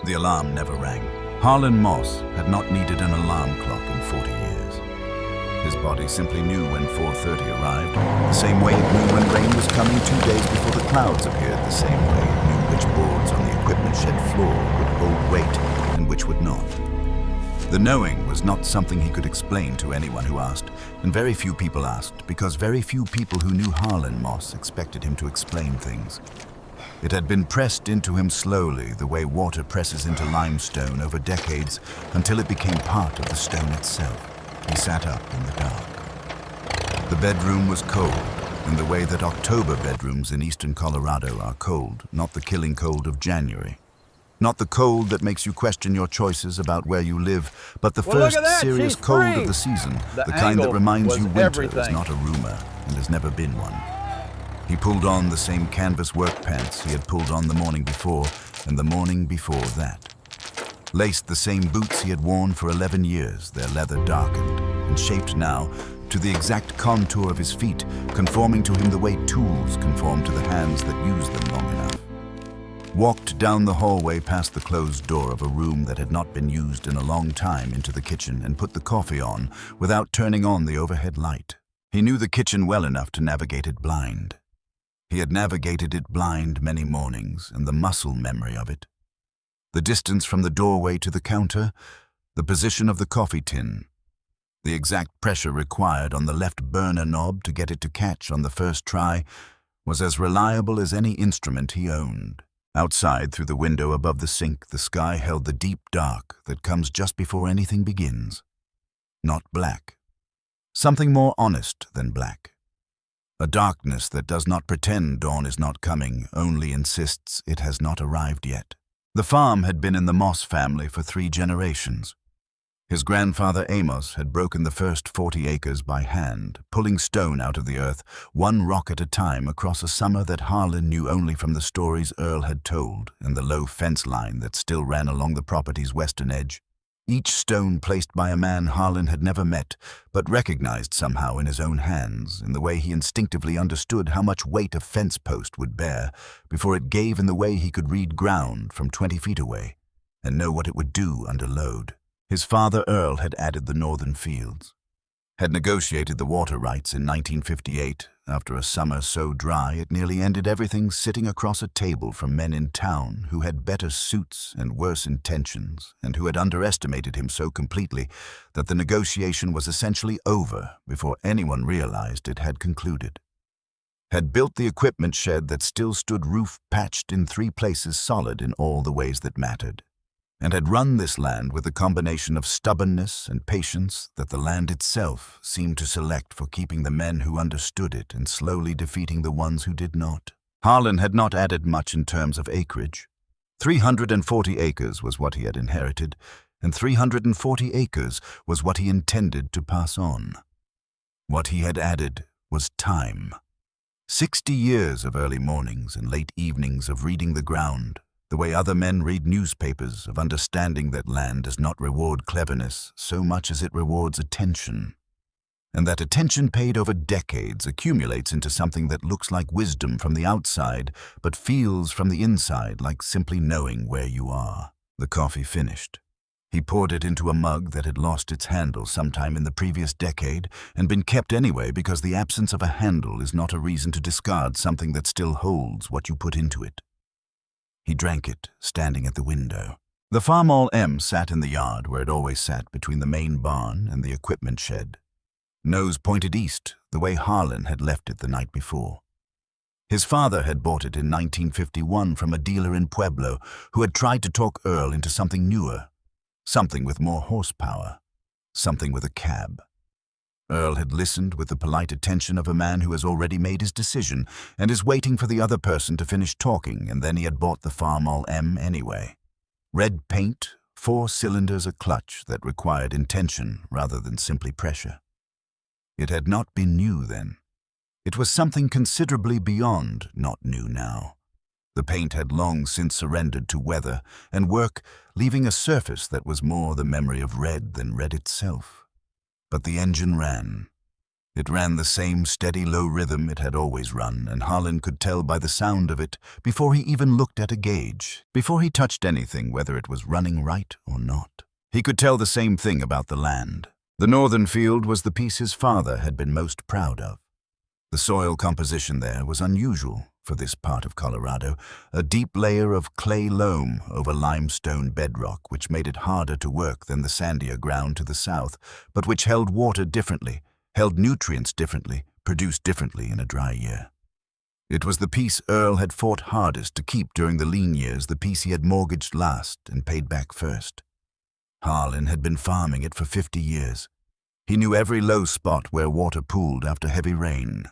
The alarm never rang. Harlan Moss had not needed an alarm clock in 40 years. His body simply knew when 4:30 arrived, the same way it knew when rain was coming 2 days before the clouds appeared, the same way it knew which boards on the equipment shed floor would hold weight and which would not. The knowing was not something he could explain to anyone who asked, and very few people asked, because very few people who knew Harlan Moss expected him to explain things. It had been pressed into him slowly, the way water presses into limestone over decades, until it became part of the stone itself. He sat up in the dark. The bedroom was cold, in the way that October bedrooms in eastern Colorado are cold, not the killing cold of January. Not the cold that makes you question your choices about where you live, but the first serious cold of the season, the kind that reminds you winter is not a rumor and has never been one. He pulled on the same canvas work pants he had pulled on the morning before and the morning before that. Laced the same boots he had worn for 11 years, their leather darkened and shaped now to the exact contour of his feet, conforming to him the way tools conform to the hands that use them long enough. Walked down the hallway past the closed door of a room that had not been used in a long time into the kitchen and put the coffee on without turning on the overhead light. He knew the kitchen well enough to navigate it blind. He had navigated it blind many mornings, and the muscle memory of it. The distance from the doorway to the counter, the position of the coffee tin, the exact pressure required on the left burner knob to get it to catch on the first try, was as reliable as any instrument he owned. Outside, through the window above the sink, the sky held the deep dark that comes just before anything begins. Not black. Something more honest than black. A darkness that does not pretend dawn is not coming, only insists it has not arrived yet. The farm had been in the Moss family for 3 generations. His grandfather Amos had broken the first 40 acres by hand, pulling stone out of the earth, one rock at a time, across a summer that Harlan knew only from the stories Earl had told and the low fence line that still ran along the property's western edge. Each stone placed by a man Harlan had never met, but recognized somehow in his own hands, in the way he instinctively understood how much weight a fence post would bear, before it gave in the way he could read ground from 20 feet away, and know what it would do under load. His father Earl had added the northern fields, had negotiated the water rights in 1958, after a summer so dry it nearly ended everything, sitting across a table from men in town who had better suits and worse intentions, and who had underestimated him so completely that the negotiation was essentially over before anyone realized it had concluded. Had built the equipment shed that still stood roof patched in 3 places solid in all the ways that mattered, and had run this land with a combination of stubbornness and patience that the land itself seemed to select for keeping the men who understood it and slowly defeating the ones who did not. Harlan had not added much in terms of acreage. 340 acres was what he had inherited, and 340 acres was what he intended to pass on. What he had added was time. 60 years of early mornings and late evenings of reading the ground, the way other men read newspapers, of understanding that land does not reward cleverness so much as it rewards attention, and that attention paid over decades accumulates into something that looks like wisdom from the outside, but feels from the inside like simply knowing where you are. The coffee finished. He poured it into a mug that had lost its handle sometime in the previous decade and been kept anyway because the absence of a handle is not a reason to discard something that still holds what you put into it. He drank it, standing at the window. The Farmall M sat in the yard where it always sat between the main barn and the equipment shed. Nose pointed east, the way Harlan had left it the night before. His father had bought it in 1951 from a dealer in Pueblo who had tried to talk Earl into something newer, something with more horsepower, something with a cab. Earl had listened with the polite attention of a man who has already made his decision and is waiting for the other person to finish talking, and then he had bought the Farmall M anyway. Red paint, 4 cylinders, a clutch that required intention rather than simply pressure. It had not been new then. It was something considerably beyond not new now. The paint had long since surrendered to weather and work, leaving a surface that was more the memory of red than red itself. But the engine ran. It ran the same steady low rhythm it had always run, and Harlan could tell by the sound of it before he even looked at a gauge, before he touched anything, whether it was running right or not. He could tell the same thing about the land. The northern field was the piece his father had been most proud of. The soil composition there was unusual for this part of Colorado, a deep layer of clay loam over limestone bedrock which made it harder to work than the sandier ground to the south, but which held water differently, held nutrients differently, produced differently in a dry year. It was the piece Earl had fought hardest to keep during the lean years, the piece he had mortgaged last and paid back first. Harlan had been farming it for 50 years. He knew every low spot where water pooled after heavy rain.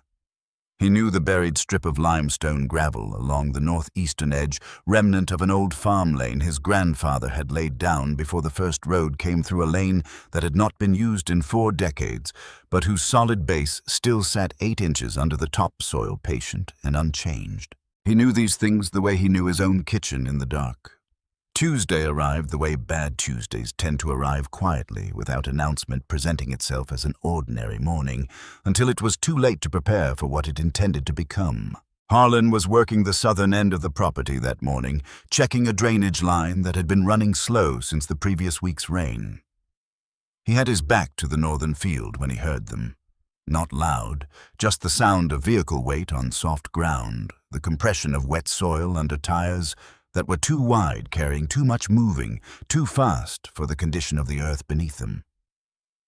He knew the buried strip of limestone gravel along the northeastern edge, remnant of an old farm lane his grandfather had laid down before the first road came through a lane that had not been used in 4 decades, but whose solid base still sat 8 inches under the topsoil, patient and unchanged. He knew these things the way he knew his own kitchen in the dark. Tuesday arrived the way bad Tuesdays tend to arrive, quietly, without announcement, presenting itself as an ordinary morning, until it was too late to prepare for what it intended to become. Harlan was working the southern end of the property that morning, checking a drainage line that had been running slow since the previous week's rain. He had his back to the northern field when he heard them. Not loud, just the sound of vehicle weight on soft ground, the compression of wet soil under tires that were too wide, carrying too much moving, too fast for the condition of the earth beneath them.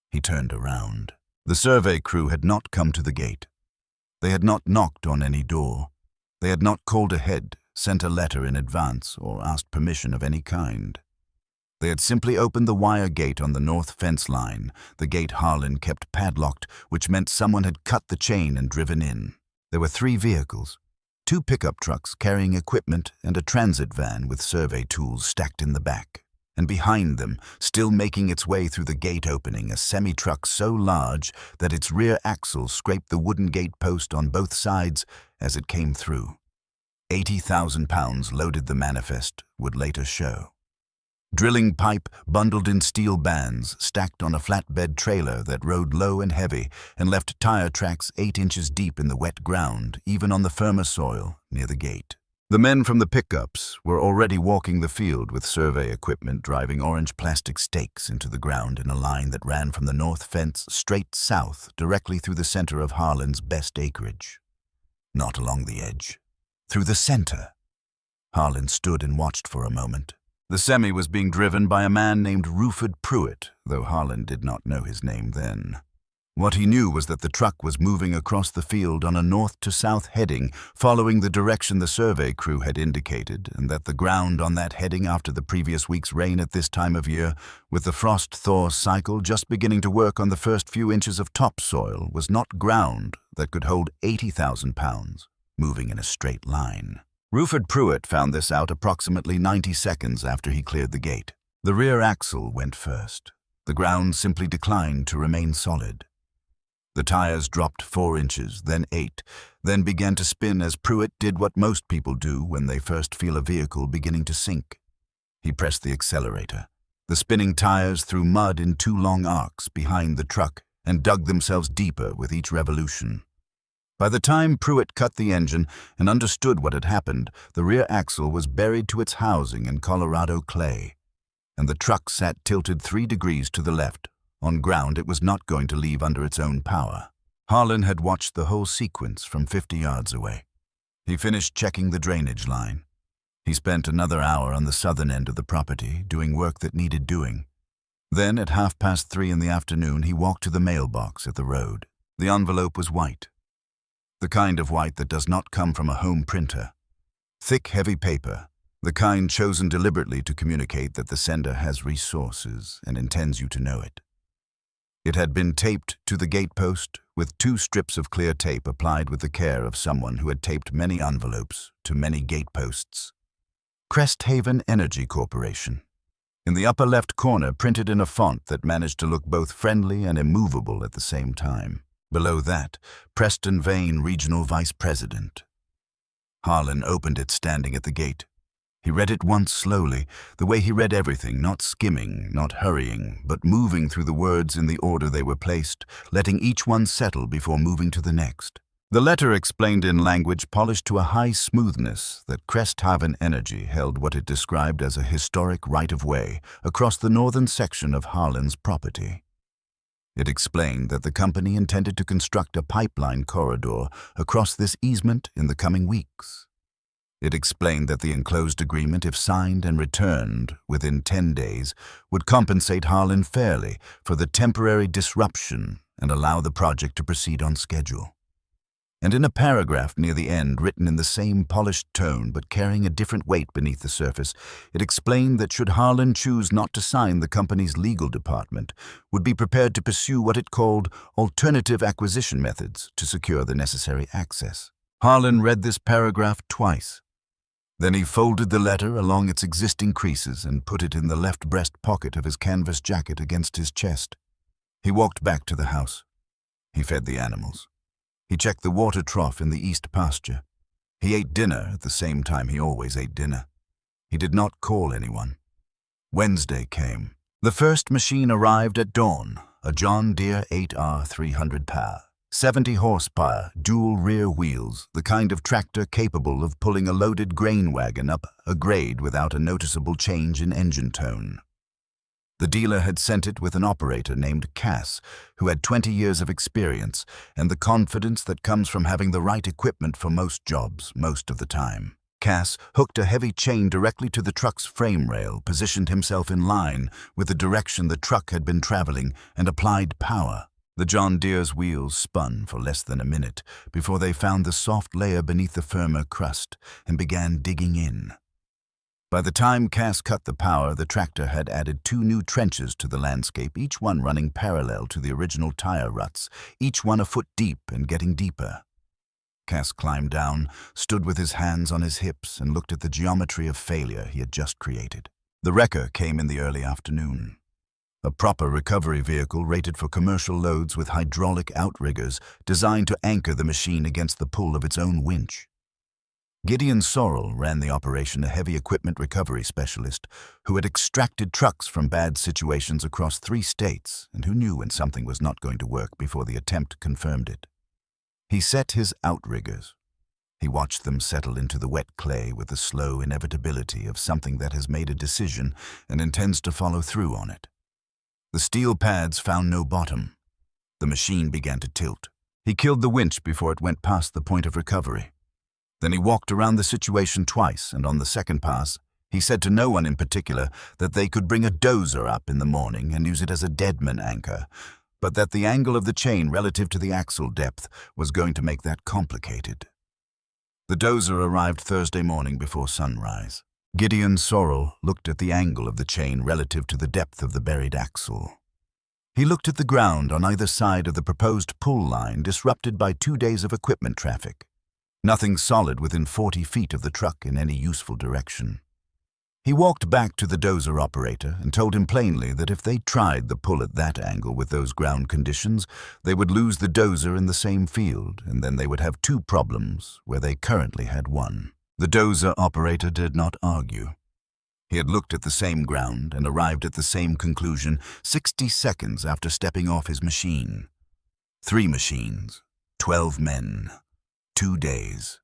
He turned around. The survey crew had not come to the gate. They had not knocked on any door. They had not called ahead, sent a letter in advance, or asked permission of any kind. They had simply opened the wire gate on the north fence line, the gate Harlan kept padlocked, which meant someone had cut the chain and driven in. There were 3 vehicles. 2 pickup trucks carrying equipment and a transit van with survey tools stacked in the back. And behind them, still making its way through the gate opening, a semi-truck so large that its rear axle scraped the wooden gate post on both sides as it came through. 80,000 pounds loaded, the manifest would later show. Drilling pipe bundled in steel bands, stacked on a flatbed trailer that rode low and heavy and left tire tracks 8 inches deep in the wet ground, even on the firmer soil near the gate. The men from the pickups were already walking the field with survey equipment, driving orange plastic stakes into the ground in a line that ran from the north fence straight south, directly through the center of Harlan's best acreage. Not along the edge. Through the center. Harlan stood and watched for a moment. The semi was being driven by a man named Ruford Pruitt, though Harlan did not know his name then. What he knew was that the truck was moving across the field on a north-to-south heading, following the direction the survey crew had indicated, and that the ground on that heading after the previous week's rain at this time of year, with the frost-thaw cycle just beginning to work on the first few inches of topsoil, was not ground that could hold 80,000 pounds, moving in a straight line. Ruford Pruitt found this out approximately 90 seconds after he cleared the gate. The rear axle went first. The ground simply declined to remain solid. The tires dropped 4 inches, then 8, then began to spin as Pruitt did what most people do when they first feel a vehicle beginning to sink. He pressed the accelerator. The spinning tires threw mud in 2 long arcs behind the truck and dug themselves deeper with each revolution. By the time Pruitt cut the engine and understood what had happened, the rear axle was buried to its housing in Colorado clay, and the truck sat tilted 3 degrees to the left, on ground it was not going to leave under its own power. Harlan had watched the whole sequence from 50 yards away. He finished checking the drainage line. He spent another hour on the southern end of the property, doing work that needed doing. Then, at 3:30 in the afternoon, he walked to the mailbox at the road. The envelope was white. The kind of white that does not come from a home printer. Thick, heavy paper, the kind chosen deliberately to communicate that the sender has resources and intends you to know it. It had been taped to the gatepost with 2 strips of clear tape applied with the care of someone who had taped many envelopes to many gateposts. Cresthaven Energy Corporation. In the upper left corner, printed in a font that managed to look both friendly and immovable at the same time. Below that, Preston Vane Regional Vice President. Harlan opened it standing at the gate. He read it once slowly, the way he read everything, not skimming, not hurrying, but moving through the words in the order they were placed, letting each one settle before moving to the next. The letter explained in language polished to a high smoothness that Cresthaven Energy held what it described as a historic right-of-way across the northern section of Harlan's property. It explained that the company intended to construct a pipeline corridor across this easement in the coming weeks. It explained that the enclosed agreement, if signed and returned within 10 days, would compensate Harlan fairly for the temporary disruption and allow the project to proceed on schedule. And in a paragraph near the end, written in the same polished tone but carrying a different weight beneath the surface, it explained that should Harlan choose not to sign, the company's legal department would be prepared to pursue what it called alternative acquisition methods to secure the necessary access. Harlan read this paragraph twice. Then he folded the letter along its existing creases and put it in the left breast pocket of his canvas jacket against his chest. He walked back to the house. He fed the animals. He checked the water trough in the east pasture. He ate dinner at the same time he always ate dinner. He did not call anyone. Wednesday came. The first machine arrived at dawn, a John Deere 8R 300 power, 70 horsepower, dual rear wheels, the kind of tractor capable of pulling a loaded grain wagon up a grade without a noticeable change in engine tone. The dealer had sent it with an operator named Cass, who had 20 years of experience and the confidence that comes from having the right equipment for most jobs, most of the time. Cass hooked a heavy chain directly to the truck's frame rail, positioned himself in line with the direction the truck had been traveling, and applied power. The John Deere's wheels spun for less than a minute before they found the soft layer beneath the firmer crust and began digging in. By the time Cass cut the power, the tractor had added 2 new trenches to the landscape, each one running parallel to the original tire ruts, each one a foot deep and getting deeper. Cass climbed down, stood with his hands on his hips, and looked at the geometry of failure he had just created. The wrecker came in the early afternoon. A proper recovery vehicle rated for commercial loads with hydraulic outriggers designed to anchor the machine against the pull of its own winch. Gideon Sorrell ran the operation, a heavy equipment recovery specialist who had extracted trucks from bad situations across 3 states and who knew when something was not going to work before the attempt confirmed it. He set his outriggers. He watched them settle into the wet clay with the slow inevitability of something that has made a decision and intends to follow through on it. The steel pads found no bottom. The machine began to tilt. He killed the winch before it went past the point of recovery. Then he walked around the situation twice, and on the second pass, he said to no one in particular that they could bring a dozer up in the morning and use it as a deadman anchor, but that the angle of the chain relative to the axle depth was going to make that complicated. The dozer arrived Thursday morning before sunrise. Gideon Sorrell looked at the angle of the chain relative to the depth of the buried axle. He looked at the ground on either side of the proposed pull line disrupted by 2 days of equipment traffic. Nothing solid within 40 feet of the truck in any useful direction. He walked back to the dozer operator and told him plainly that if they tried the pull at that angle with those ground conditions, they would lose the dozer in the same field, and then they would have 2 problems where they currently had 1. The dozer operator did not argue. He had looked at the same ground and arrived at the same conclusion 60 seconds after stepping off his machine. 3 machines, 12 men. 2 days.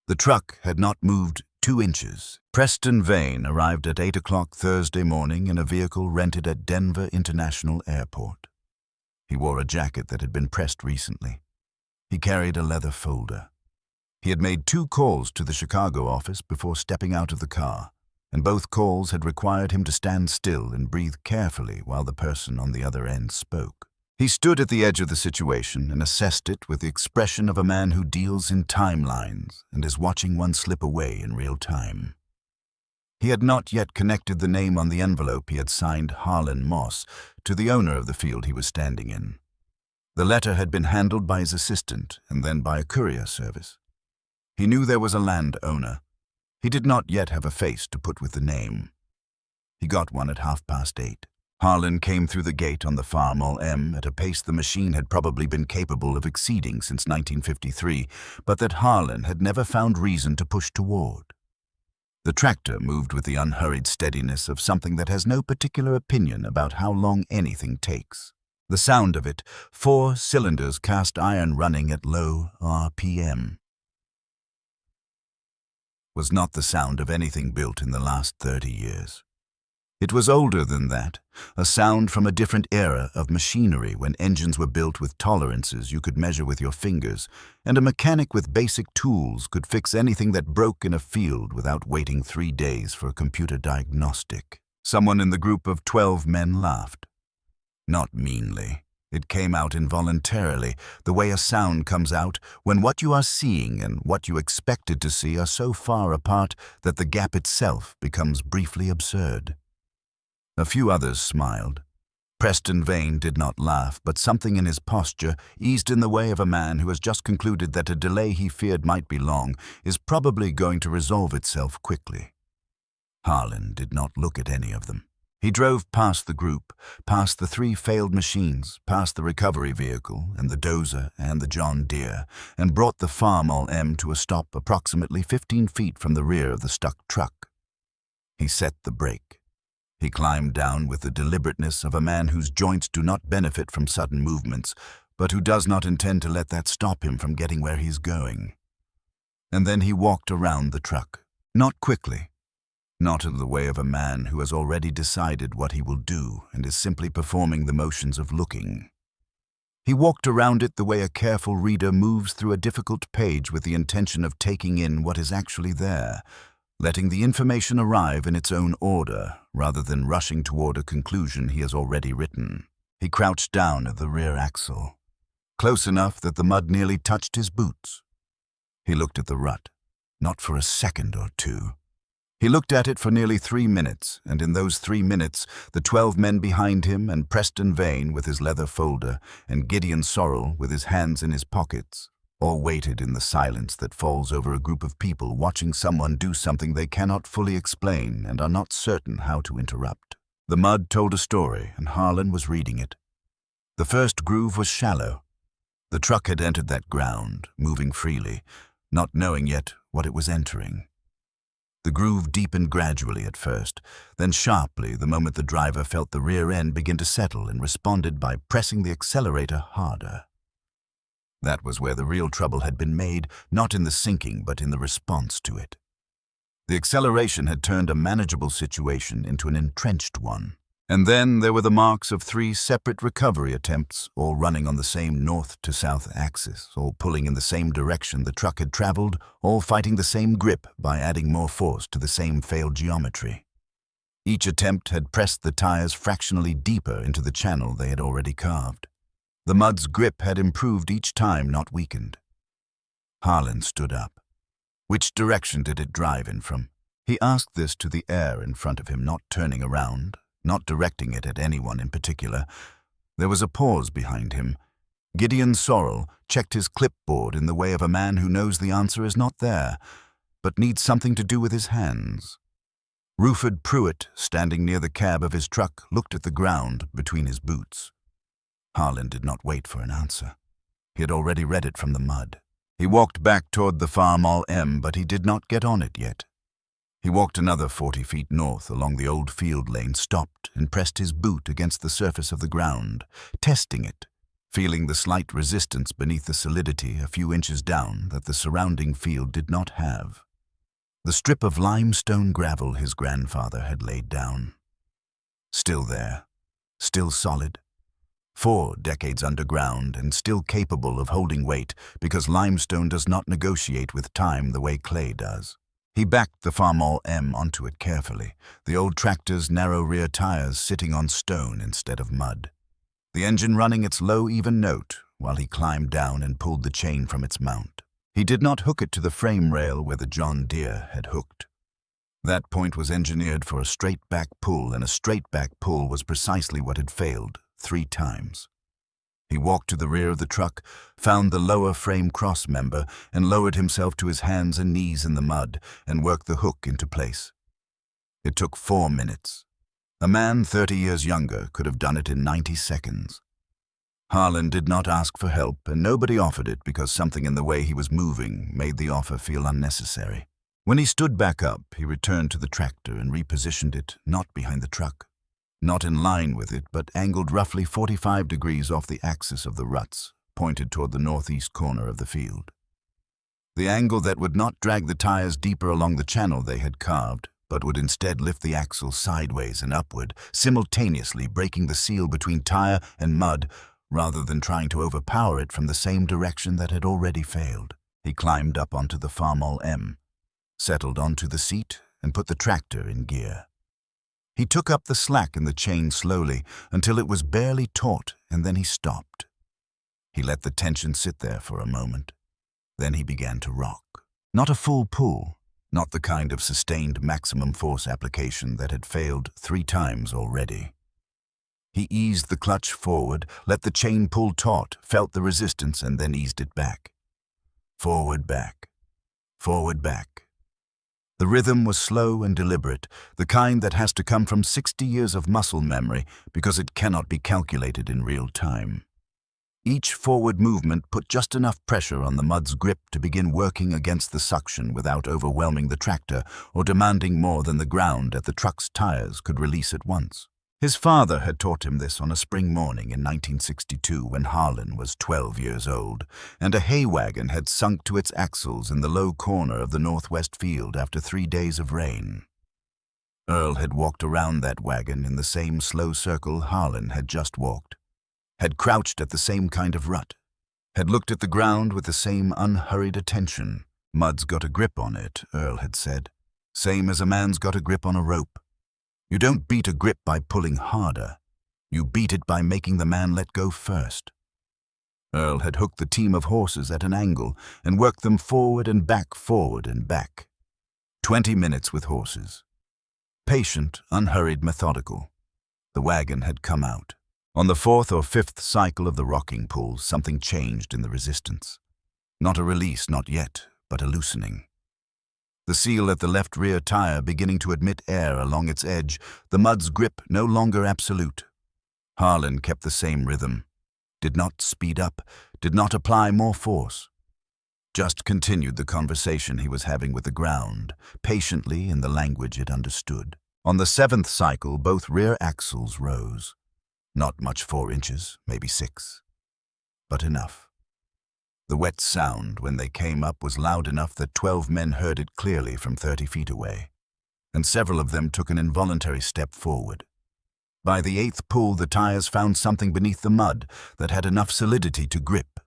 The truck had not moved 2 inches. Preston Vane arrived at 8 o'clock Thursday morning in a vehicle rented at Denver International Airport. He wore a jacket that had been pressed recently. He carried a leather folder. He had made 2 calls to the Chicago office before stepping out of the car, and both calls had required him to stand still and breathe carefully while the person on the other end spoke. He stood at the edge of the situation and assessed it with the expression of a man who deals in timelines and is watching one slip away in real time. He had not yet connected the name on the envelope he had signed Harlan Moss to the owner of the field he was standing in. The letter had been handled by his assistant and then by a courier service. He knew there was a landowner. He did not yet have a face to put with the name. He got one at 8:30. Harlan came through the gate on the Farmall M at a pace the machine had probably been capable of exceeding since 1953, but that Harlan had never found reason to push toward. The tractor moved with the unhurried steadiness of something that has no particular opinion about how long anything takes. The sound of it, 4 cylinders cast iron running at low RPM, was not the sound of anything built in the last 30 years. It was older than that, a sound from a different era of machinery when engines were built with tolerances you could measure with your fingers, and a mechanic with basic tools could fix anything that broke in a field without waiting 3 days for a computer diagnostic. Someone in the group of 12 men laughed. Not meanly. It came out involuntarily, the way a sound comes out when what you are seeing and what you expected to see are so far apart that the gap itself becomes briefly absurd. A few others smiled. Preston Vane did not laugh, but something in his posture eased in the way of a man who has just concluded that a delay he feared might be long is probably going to resolve itself quickly. Harlan did not look at any of them. He drove past the group, past the 3 failed machines, past the recovery vehicle and the dozer and the John Deere, and brought the Farmall M to a stop approximately 15 feet from the rear of the stuck truck. He set the brake. He climbed down with the deliberateness of a man whose joints do not benefit from sudden movements, but who does not intend to let that stop him from getting where he's going. And then he walked around the truck, not quickly, not in the way of a man who has already decided what he will do and is simply performing the motions of looking. He walked around it the way a careful reader moves through a difficult page with the intention of taking in what is actually there, letting the information arrive in its own order, rather than rushing toward a conclusion he has already written. He crouched down at the rear axle, close enough that the mud nearly touched his boots. He looked at the rut, not for a second or two. He looked at it for nearly 3 minutes, and in those 3 minutes, the 12 men behind him and Preston Vane with his leather folder and Gideon Sorrell with his hands in his pockets all waited in the silence that falls over a group of people watching someone do something they cannot fully explain and are not certain how to interrupt. The mud told a story, and Harlan was reading it. The first groove was shallow. The truck had entered that ground, moving freely, not knowing yet what it was entering. The groove deepened gradually at first, then sharply the moment the driver felt the rear end begin to settle and responded by pressing the accelerator harder. That was where the real trouble had been made, not in the sinking, but in the response to it. The acceleration had turned a manageable situation into an entrenched one. And then there were the marks of 3 separate recovery attempts, all running on the same north to south axis, all pulling in the same direction the truck had traveled, all fighting the same grip by adding more force to the same failed geometry. Each attempt had pressed the tires fractionally deeper into the channel they had already carved. The mud's grip had improved each time, not weakened. Harlan stood up. Which direction did it drive in from? He asked this to the air in front of him, not turning around, not directing it at anyone in particular. There was a pause behind him. Gideon Sorrell checked his clipboard in the way of a man who knows the answer is not there, but needs something to do with his hands. Ruford Pruitt, standing near the cab of his truck, looked at the ground between his boots. Harlan did not wait for an answer. He had already read it from the mud. He walked back toward the Farmall M, but he did not get on it yet. He walked another 40 feet north along the old field lane, stopped, and pressed his boot against the surface of the ground, testing it, feeling the slight resistance beneath the solidity a few inches down that the surrounding field did not have. The strip of limestone gravel his grandfather had laid down. Still there, still solid. 4 decades underground and still capable of holding weight because limestone does not negotiate with time the way clay does. He backed the Farmall M onto it carefully, the old tractor's narrow rear tires sitting on stone instead of mud, the engine running its low, even note while he climbed down and pulled the chain from its mount. He did not hook it to the frame rail where the John Deere had hooked. That point was engineered for a straight back pull, and a straight back pull was precisely what had failed 3 times. He walked to the rear of the truck, found the lower frame cross member, and lowered himself to his hands and knees in the mud and worked the hook into place. It took 4 minutes. A man 30 years younger could have done it in 90 seconds. Harlan did not ask for help, and nobody offered it because something in the way he was moving made the offer feel unnecessary. When he stood back up, he returned to the tractor and repositioned it, not behind the truck, not in line with it, but angled roughly 45 degrees off the axis of the ruts, pointed toward the northeast corner of the field. The angle that would not drag the tires deeper along the channel they had carved, but would instead lift the axle sideways and upward, simultaneously breaking the seal between tire and mud rather than trying to overpower it from the same direction that had already failed. He climbed up onto the Farmall M, settled onto the seat, and put the tractor in gear. He took up the slack in the chain slowly until it was barely taut, and then he stopped. He let the tension sit there for a moment. Then he began to rock. Not a full pull, not the kind of sustained maximum force application that had failed 3 times already. He eased the clutch forward, let the chain pull taut, felt the resistance, and then eased it back. Forward, back. Forward, back. The rhythm was slow and deliberate, the kind that has to come from 60 years of muscle memory because it cannot be calculated in real time. Each forward movement put just enough pressure on the mud's grip to begin working against the suction without overwhelming the tractor or demanding more than the ground at the truck's tires could release at once. His father had taught him this on a spring morning in 1962 when Harlan was 12 years old, and a hay wagon had sunk to its axles in the low corner of the northwest field after 3 days of rain. Earl had walked around that wagon in the same slow circle Harlan had just walked, had crouched at the same kind of rut, had looked at the ground with the same unhurried attention. Mud's got a grip on it, Earl had said, same as a man's got a grip on a rope. You don't beat a grip by pulling harder. You beat it by making the man let go first. Earl had hooked the team of horses at an angle and worked them forward and back, forward and back. 20 minutes with horses. Patient, unhurried, methodical. The wagon had come out. On the 4th or 5th cycle of the rocking pull, something changed in the resistance. Not a release, not yet, but a loosening. The seal at the left rear tire beginning to admit air along its edge, the mud's grip no longer absolute. Harlan kept the same rhythm, did not speed up, did not apply more force. Just continued the conversation he was having with the ground, patiently in the language it understood. On the 7th cycle, both rear axles rose. Not much 4 inches, maybe 6, but enough. The wet sound when they came up was loud enough that 12 men heard it clearly from 30 feet away, and several of them took an involuntary step forward. By the 8th pull, the tires found something beneath the mud that had enough solidity to grip.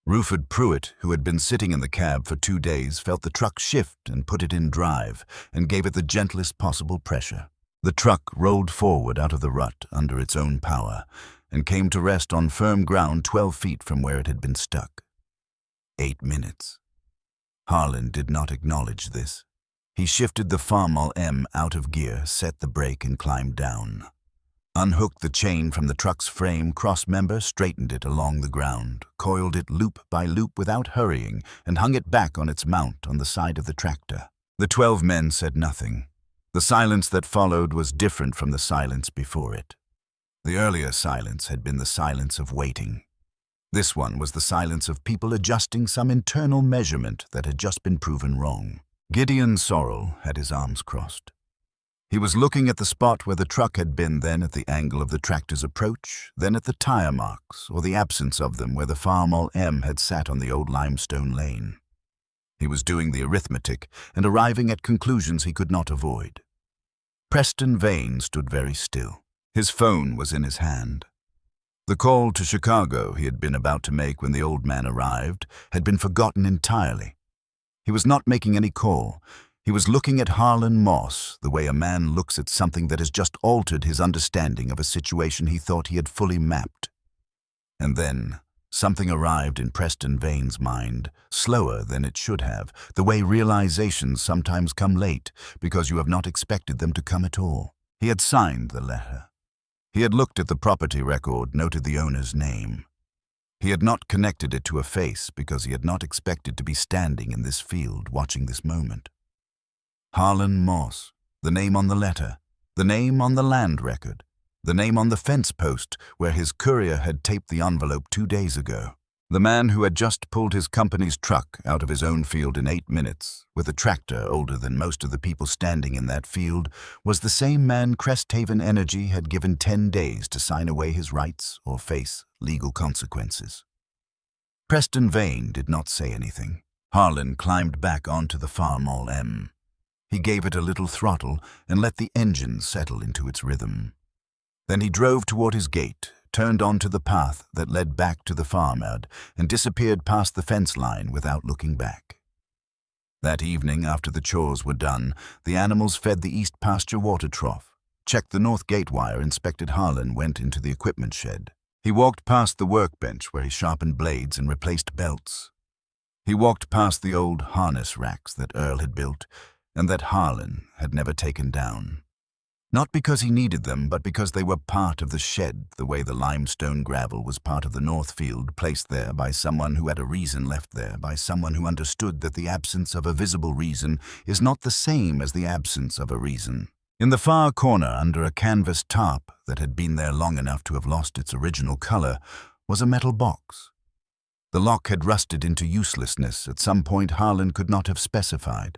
Ruford Pruitt, who had been sitting in the cab for 2 days, felt the truck shift and put it in drive and gave it the gentlest possible pressure. The truck rolled forward out of the rut under its own power and came to rest on firm ground 12 feet from where it had been stuck. 8 minutes. Harlan did not acknowledge this. He shifted the Farmall M out of gear, set the brake, and climbed down. Unhooked the chain from the truck's frame cross-member, straightened it along the ground, coiled it loop by loop without hurrying, and hung it back on its mount on the side of the tractor. The 12 men said nothing. The silence that followed was different from the silence before it. The earlier silence had been the silence of waiting. This one was the silence of people adjusting some internal measurement that had just been proven wrong. Gideon Sorrell had his arms crossed. He was looking at the spot where the truck had been, then at the angle of the tractor's approach, then at the tire marks, or the absence of them where the Farmall M had sat on the old limestone lane. He was doing the arithmetic and arriving at conclusions he could not avoid. Preston Vane stood very still. His phone was in his hand. The call to Chicago he had been about to make when the old man arrived had been forgotten entirely. He was not making any call. He was looking at Harlan Moss the way a man looks at something that has just altered his understanding of a situation he thought he had fully mapped. And then something arrived in Preston Vane's mind, slower than it should have, the way realizations sometimes come late because you have not expected them to come at all. He had signed the letter. He had looked at the property record, noted the owner's name. He had not connected it to a face because he had not expected to be standing in this field watching this moment. Harlan Moss, the name on the letter, the name on the land record, the name on the fence post where his courier had taped the envelope 2 days ago. The man who had just pulled his company's truck out of his own field in 8 minutes, with a tractor older than most of the people standing in that field, was the same man Cresthaven Energy had given 10 days to sign away his rights or face legal consequences. Preston Vane did not say anything. Harlan climbed back onto the Farmall M. He gave it a little throttle and let the engine settle into its rhythm. Then he drove toward his gate, turned onto the path that led back to the farmyard, and disappeared past the fence line without looking back. That evening, after the chores were done, the animals fed the east pasture water trough, checked the north gate wire, inspected. Harlan went into the equipment shed. He walked past the workbench where he sharpened blades and replaced belts. He walked past the old harness racks that Earl had built and that Harlan had never taken down. Not because he needed them, but because they were part of the shed, the way the limestone gravel was part of the north field, placed there by someone who had a reason, left there by someone who understood that the absence of a visible reason is not the same as the absence of a reason. In the far corner, under a canvas tarp that had been there long enough to have lost its original color, was a metal box. The lock had rusted into uselessness at some point Harlan could not have specified.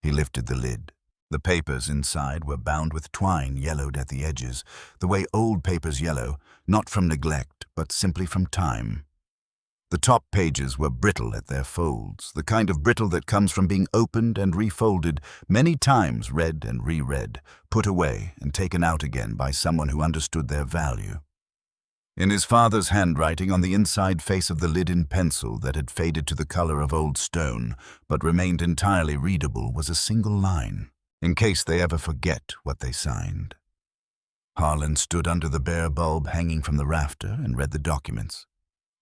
He lifted the lid. The papers inside were bound with twine yellowed at the edges, the way old papers yellow, not from neglect, but simply from time. The top pages were brittle at their folds, the kind of brittle that comes from being opened and refolded, many times read and reread, put away and taken out again by someone who understood their value. In his father's handwriting on the inside face of the lid in pencil that had faded to the color of old stone, but remained entirely readable, was a single line, in case they ever forget what they signed. Harlan stood under the bare bulb hanging from the rafter and read the documents.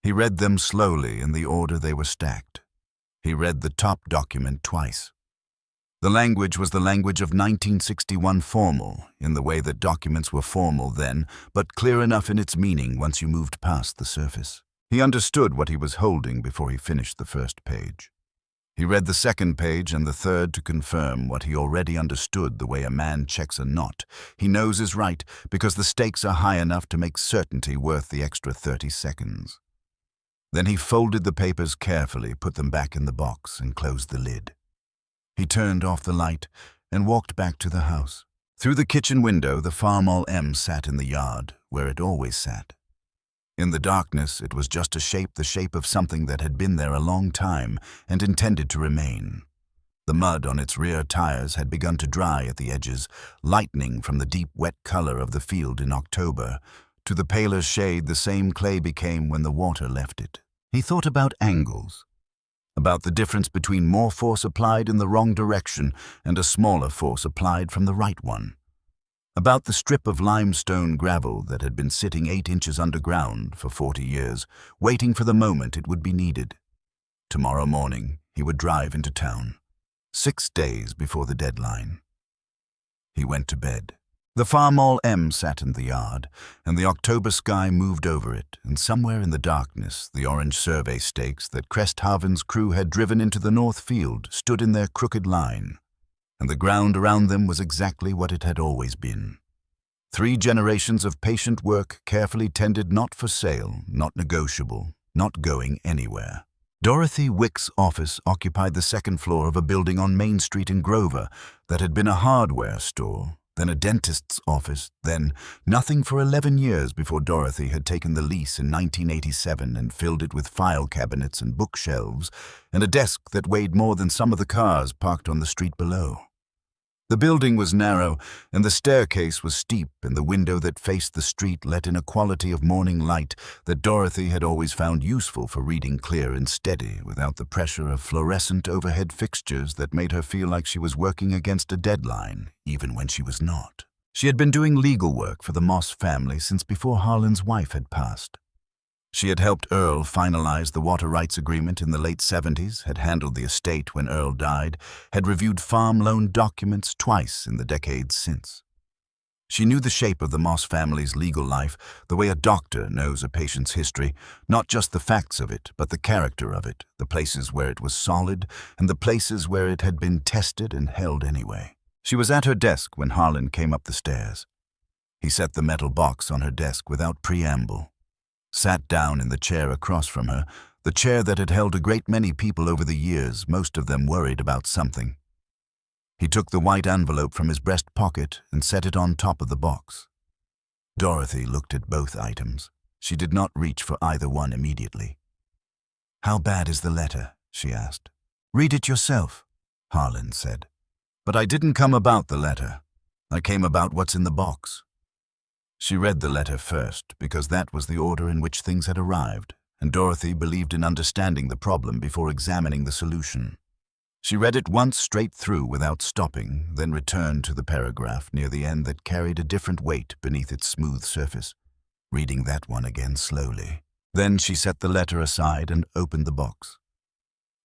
He read them slowly in the order they were stacked. He read the top document twice. The language was the language of 1961 formal, in the way that documents were formal then, but clear enough in its meaning once you moved past the surface. He understood what he was holding before he finished the first page. He read the second page and the third to confirm what he already understood, the way a man checks a knot he knows is right because the stakes are high enough to make certainty worth the extra 30 seconds. Then he folded the papers carefully, put them back in the box, and closed the lid. He turned off the light and walked back to the house. Through the kitchen window, the Farmall M sat in the yard, where it always sat. In the darkness, it was just a shape, the shape of something that had been there a long time and intended to remain. The mud on its rear tires had begun to dry at the edges, lightening from the deep wet color of the field in October to the paler shade the same clay became when the water left it. He thought about angles, about the difference between more force applied in the wrong direction and a smaller force applied from the right one. About the strip of limestone gravel that had been sitting 8 inches underground for 40 years, waiting for the moment it would be needed. Tomorrow morning, he would drive into town, 6 days before the deadline. He went to bed. The Farmall M sat in the yard, and the October sky moved over it, and somewhere in the darkness, the orange survey stakes that Cresthaven's crew had driven into the north field stood in their crooked line, and the ground around them was exactly what it had always been. 3 generations of patient work, carefully tended, not for sale, not negotiable, not going anywhere. Dorothy Wick's office occupied the second floor of a building on Main Street in Grover that had been a hardware store, then a dentist's office, then nothing for 11 years before Dorothy had taken the lease in 1987 and filled it with file cabinets and bookshelves and a desk that weighed more than some of the cars parked on the street below. The building was narrow, and the staircase was steep, and the window that faced the street let in a quality of morning light that Dorothy had always found useful for reading clear and steady without the pressure of fluorescent overhead fixtures that made her feel like she was working against a deadline, even when she was not. She had been doing legal work for the Moss family since before Harlan's wife had passed. She had helped Earl finalize the water rights agreement in the late 70s, had handled the estate when Earl died, had reviewed farm loan documents twice in the decades since. She knew the shape of the Moss family's legal life, the way a doctor knows a patient's history, not just the facts of it, but the character of it, the places where it was solid, and the places where it had been tested and held anyway. She was at her desk when Harlan came up the stairs. He set the metal box on her desk without preamble, sat down in the chair across from her, The chair that had held a great many people over the years, most of them worried about something. He took the white envelope from his breast pocket and set it on top of the box. Dorothy looked at both items. She did not reach for either one immediately. "How bad is the letter?" she asked. "Read it yourself," Harlan said. "But I didn't come about the letter. I came about what's in the box." She read the letter first because that was the order in which things had arrived, and Dorothy believed in understanding the problem before examining the solution. She read it once straight through without stopping, then returned to the paragraph near the end that carried a different weight beneath its smooth surface, reading that one again slowly. Then she set the letter aside and opened the box.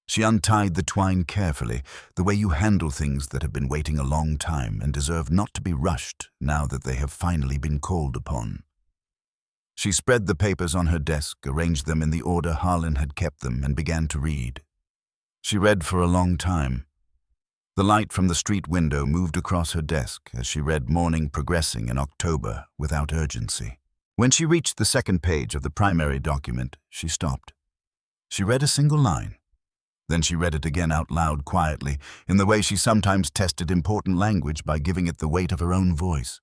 She untied the twine carefully, the way you handle things that have been waiting a long time and deserve not to be rushed now that they have finally been called upon. She spread the papers on her desk, arranged them in the order Harlan had kept them, and began to read. She read for a long time. The light from the street window moved across her desk as she read morning progressing in October without urgency. When she reached the second page of the primary document, she stopped. She read a single line. Then she read it again out loud quietly, in the way she sometimes tested important language by giving it the weight of her own voice.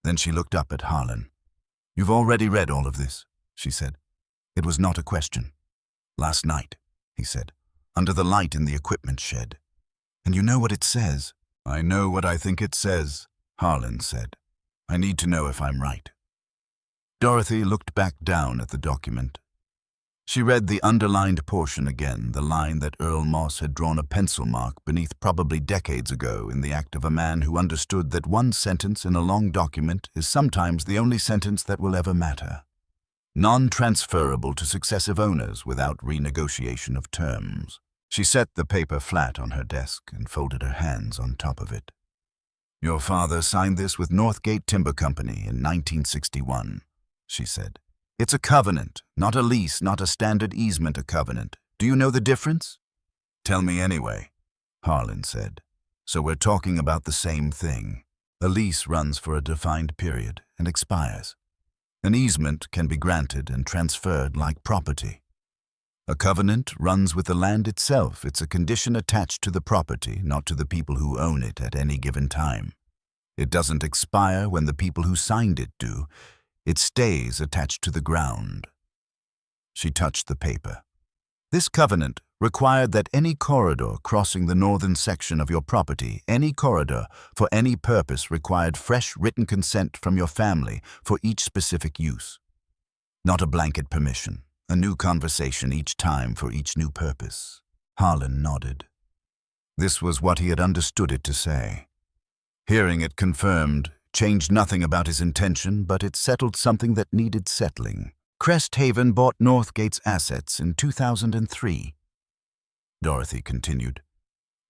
Then she looked up at Harlan. "You've already read all of this," she said. It was not a question. "Last night," he said, "under the light in the equipment shed. And you know what it says?" "I know what I think it says," Harlan said. "I need to know if I'm right." Dorothy looked back down at the document. She read the underlined portion again, the line that Earl Moss had drawn a pencil mark beneath probably decades ago in the act of a man who understood that one sentence in a long document is sometimes the only sentence that will ever matter. Non-transferable to successive owners without renegotiation of terms. She set the paper flat on her desk and folded her hands on top of it. "Your father signed this with Northgate Timber Company in 1961, she said. "It's a covenant, not a lease, not a standard easement, a covenant. Do you know the difference?" "Tell me anyway," Harlan said. "So we're talking about the same thing. A lease runs for a defined period and expires. An easement can be granted and transferred like property. A covenant runs with the land itself. It's a condition attached to the property, not to the people who own it at any given time. It doesn't expire when the people who signed it do. It stays attached to the ground." She touched the paper. "This covenant required that any corridor crossing the northern section of your property, any corridor for any purpose, required fresh written consent from your family for each specific use. Not a blanket permission, a new conversation each time for each new purpose." Harlan nodded. This was what he had understood it to say. Hearing it confirmed changed nothing about his intention, but it settled something that needed settling. Cresthaven bought Northgate's assets in 2003. Dorothy continued.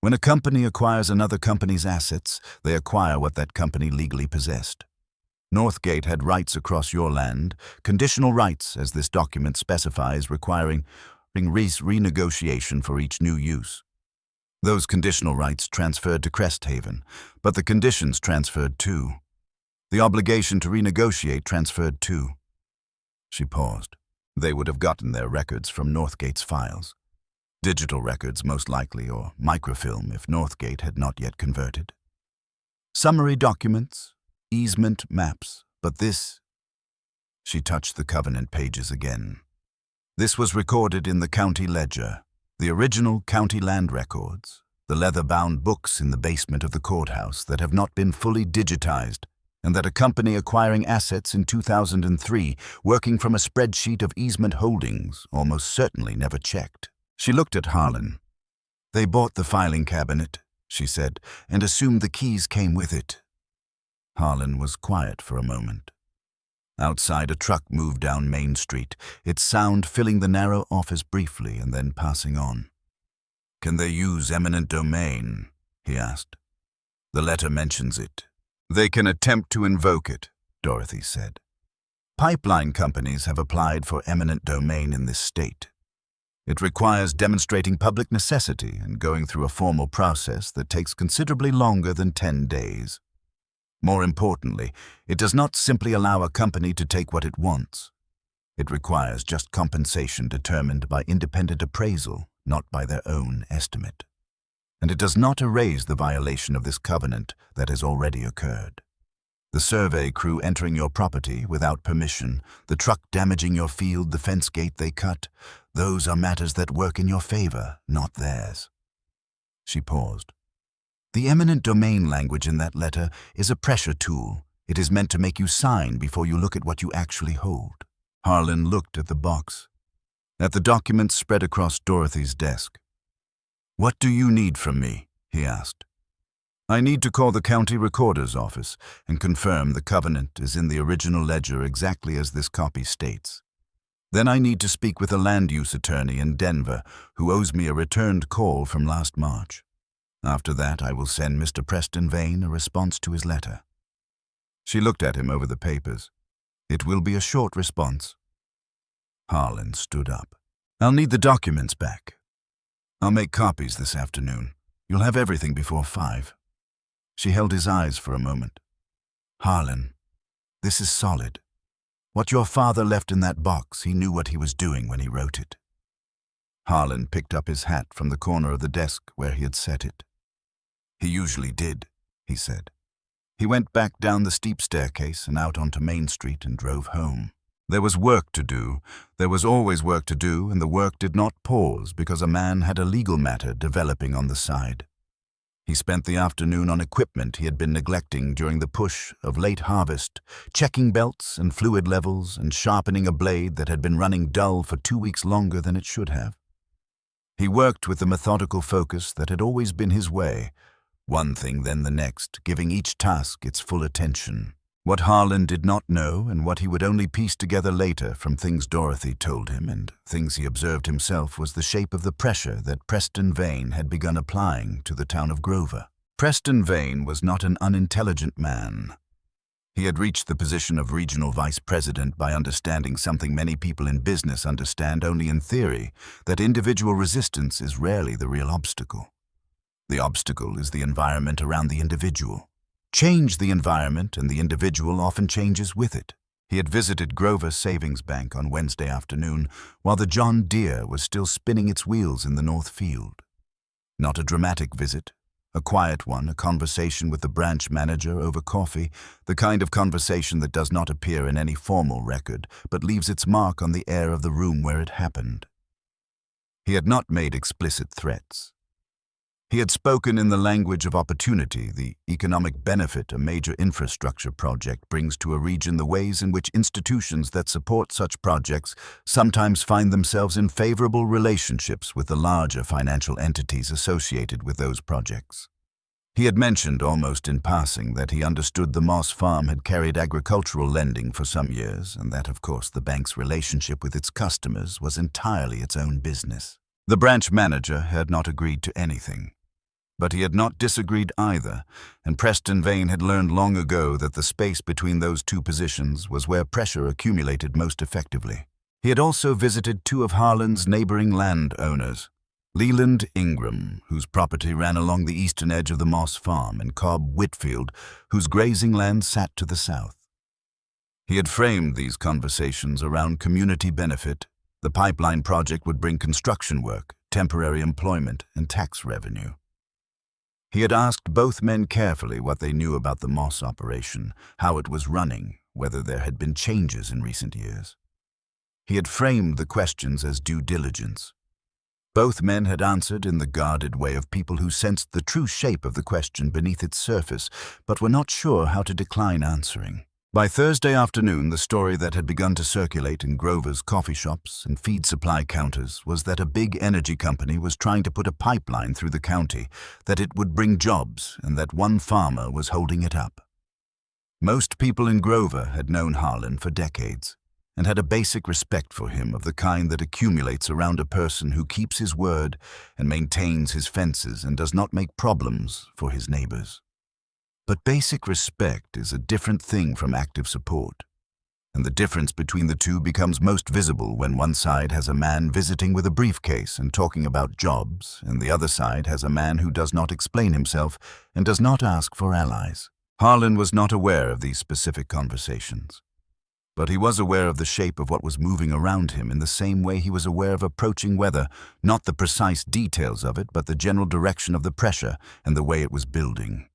"When a company acquires another company's assets, they acquire what that company legally possessed. Northgate had rights across your land, conditional rights, as this document specifies, requiring renegotiation for each new use. Those conditional rights transferred to Cresthaven, but the conditions transferred too. The obligation to renegotiate transferred too." She paused. They would have gotten their records from Northgate's files. Digital records, most likely, or microfilm if Northgate had not yet converted. Summary documents, easement maps, but this... She touched the covenant pages again. This was recorded in the county ledger, the original county land records, the leather-bound books in the basement of the courthouse that have not been fully digitized, and that a company acquiring assets in 2003, working from a spreadsheet of easement holdings, almost certainly never checked. She looked at Harlan. "They bought the filing cabinet," she said, "and assumed the keys came with it." Harlan was quiet for a moment. Outside, a truck moved down Main Street, its sound filling the narrow office briefly and then passing on. "Can they use eminent domain?" he asked. "The letter mentions it." "They can attempt to invoke it," Dorothy said. "Pipeline companies have applied for eminent domain in this state. It requires demonstrating public necessity and going through a formal process that takes considerably longer than 10 days. More importantly, it does not simply allow a company to take what it wants. It requires just compensation determined by independent appraisal, not by their own estimate. And it does not erase the violation of this covenant that has already occurred. The survey crew entering your property without permission, the truck damaging your field, the fence gate they cut, those are matters that work in your favor, not theirs. She paused. The eminent domain language in that letter is a pressure tool. It is meant to make you sign before you look at what you actually hold. Harlan looked at the box, at the documents spread across Dorothy's desk. "What do you need from me?" he asked. "I need to call the county recorder's office and confirm the covenant is in the original ledger exactly as this copy states. Then I need to speak with a land use attorney in Denver who owes me a returned call from last March. After that, I will send Mr. Preston Vane a response to his letter." She looked at him over the papers. "It will be a short response." Harlan stood up. "I'll need the documents back. I'll make copies this afternoon. You'll have everything before 5. She held his eyes for a moment. "Harlan, this is solid. What your father left in that box, he knew what he was doing when he wrote it." Harlan picked up his hat from the corner of the desk where he had set it. "He usually did," he said. He went back down the steep staircase and out onto Main Street and drove home. There was work to do. There was always work to do, and the work did not pause because a man had a legal matter developing on the side. He spent the afternoon on equipment he had been neglecting during the push of late harvest, checking belts and fluid levels and sharpening a blade that had been running dull for 2 weeks longer than it should have. He worked with the methodical focus that had always been his way, one thing then the next, giving each task its full attention. What Harlan did not know, and what he would only piece together later from things Dorothy told him and things he observed himself, was the shape of the pressure that Preston Vane had begun applying to the town of Grover. Preston Vane was not an unintelligent man. He had reached the position of regional vice president by understanding something many people in business understand only in theory, that individual resistance is rarely the real obstacle. The obstacle is the environment around the individual. Change the environment and the individual often changes with it. He had visited Grover Savings Bank on Wednesday afternoon while the John Deere was still spinning its wheels in the North Field. Not a dramatic visit, a quiet one, a conversation with the branch manager over coffee, the kind of conversation that does not appear in any formal record but leaves its mark on the air of the room where it happened. He had not made explicit threats. He had spoken in the language of opportunity, the economic benefit a major infrastructure project brings to a region, the ways in which institutions that support such projects sometimes find themselves in favorable relationships with the larger financial entities associated with those projects. He had mentioned almost in passing that he understood the Moss Farm had carried agricultural lending for some years, and that, of course, the bank's relationship with its customers was entirely its own business. The branch manager had not agreed to anything. But he had not disagreed either, and Preston Vane had learned long ago that the space between those two positions was where pressure accumulated most effectively. He had also visited 2 of Harlan's neighboring landowners, Leland Ingram, whose property ran along the eastern edge of the Moss Farm, and Cobb Whitfield, whose grazing land sat to the south. He had framed these conversations around community benefit. The pipeline project would bring construction work, temporary employment, and tax revenue. He had asked both men carefully what they knew about the Moss operation, how it was running, whether there had been changes in recent years. He had framed the questions as due diligence. Both men had answered in the guarded way of people who sensed the true shape of the question beneath its surface, but were not sure how to decline answering. By Thursday afternoon, the story that had begun to circulate in Grover's coffee shops and feed supply counters was that a big energy company was trying to put a pipeline through the county, that it would bring jobs, and that one farmer was holding it up. Most people in Grover had known Harlan for decades, and had a basic respect for him of the kind that accumulates around a person who keeps his word and maintains his fences and does not make problems for his neighbors. But basic respect is a different thing from active support, and the difference between the two becomes most visible when one side has a man visiting with a briefcase and talking about jobs, and the other side has a man who does not explain himself and does not ask for allies. Harlan was not aware of these specific conversations. But he was aware of the shape of what was moving around him in the same way he was aware of approaching weather, not the precise details of it, but the general direction of the pressure and the way it was building.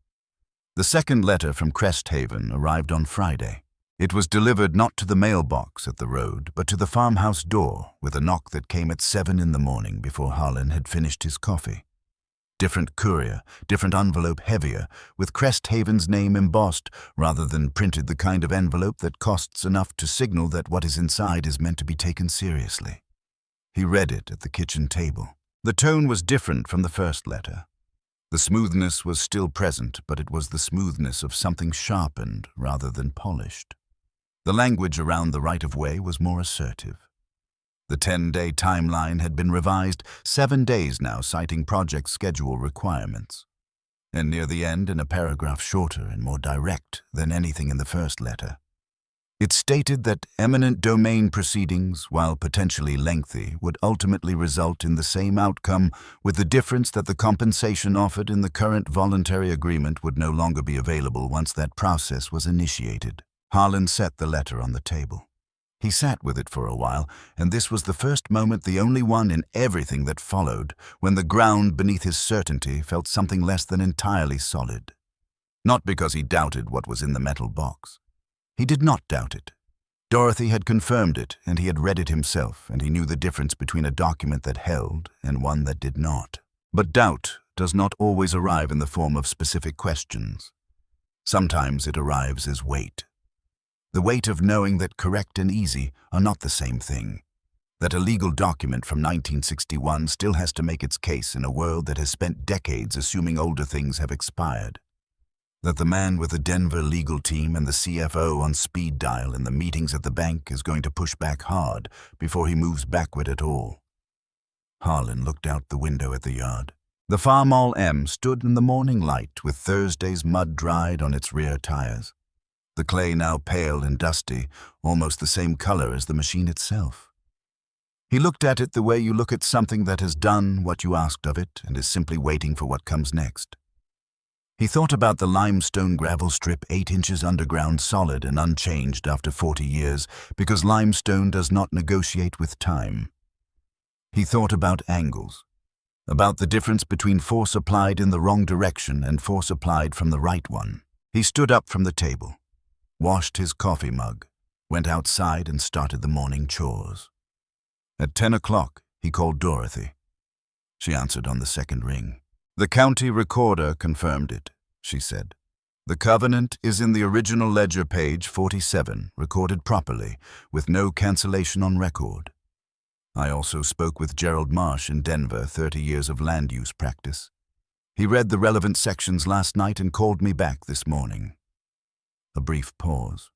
The second letter from Cresthaven arrived on Friday. It was delivered not to the mailbox at the road, but to the farmhouse door, with a knock that came at 7 in the morning before Harlan had finished his coffee. Different courier, different envelope heavier, with Cresthaven's name embossed, rather than printed the kind of envelope that costs enough to signal that what is inside is meant to be taken seriously. He read it at the kitchen table. The tone was different from the first letter. The smoothness was still present, but it was the smoothness of something sharpened rather than polished. The language around the right-of-way was more assertive. The 10-day timeline had been revised 7 days now, citing project schedule requirements. And near the end, in a paragraph shorter and more direct than anything in the first letter, it stated that eminent domain proceedings, while potentially lengthy, would ultimately result in the same outcome, with the difference that the compensation offered in the current voluntary agreement would no longer be available once that process was initiated. Harlan set the letter on the table. He sat with it for a while, and this was the first moment, the only one in everything that followed, when the ground beneath his certainty felt something less than entirely solid. Not because he doubted what was in the metal box. He did not doubt it. Dorothy had confirmed it, and he had read it himself, and he knew the difference between a document that held and one that did not. But doubt does not always arrive in the form of specific questions. Sometimes it arrives as weight. The weight of knowing that correct and easy are not the same thing. That a legal document from 1961 still has to make its case in a world that has spent decades assuming older things have expired. That the man with the Denver legal team and the CFO on speed dial in the meetings at the bank is going to push back hard before he moves backward at all. Harlan looked out the window at the yard. The Farmall M stood in the morning light with Thursday's mud dried on its rear tires. The clay now pale and dusty, almost the same color as the machine itself. He looked at it the way you look at something that has done what you asked of it and is simply waiting for what comes next. He thought about the limestone gravel strip 8 inches underground, solid and unchanged after 40 years, because limestone does not negotiate with time. He thought about angles, about the difference between force applied in the wrong direction and force applied from the right one. He stood up from the table, washed his coffee mug, went outside and started the morning chores. At 10 o'clock, he called Dorothy. She answered on the second ring. "The county recorder confirmed it," she said. "The covenant is in the original ledger, page 47, recorded properly, with no cancellation on record. I also spoke with Gerald Marsh in Denver, 30 years of land use practice. He read the relevant sections last night and called me back this morning." A brief pause.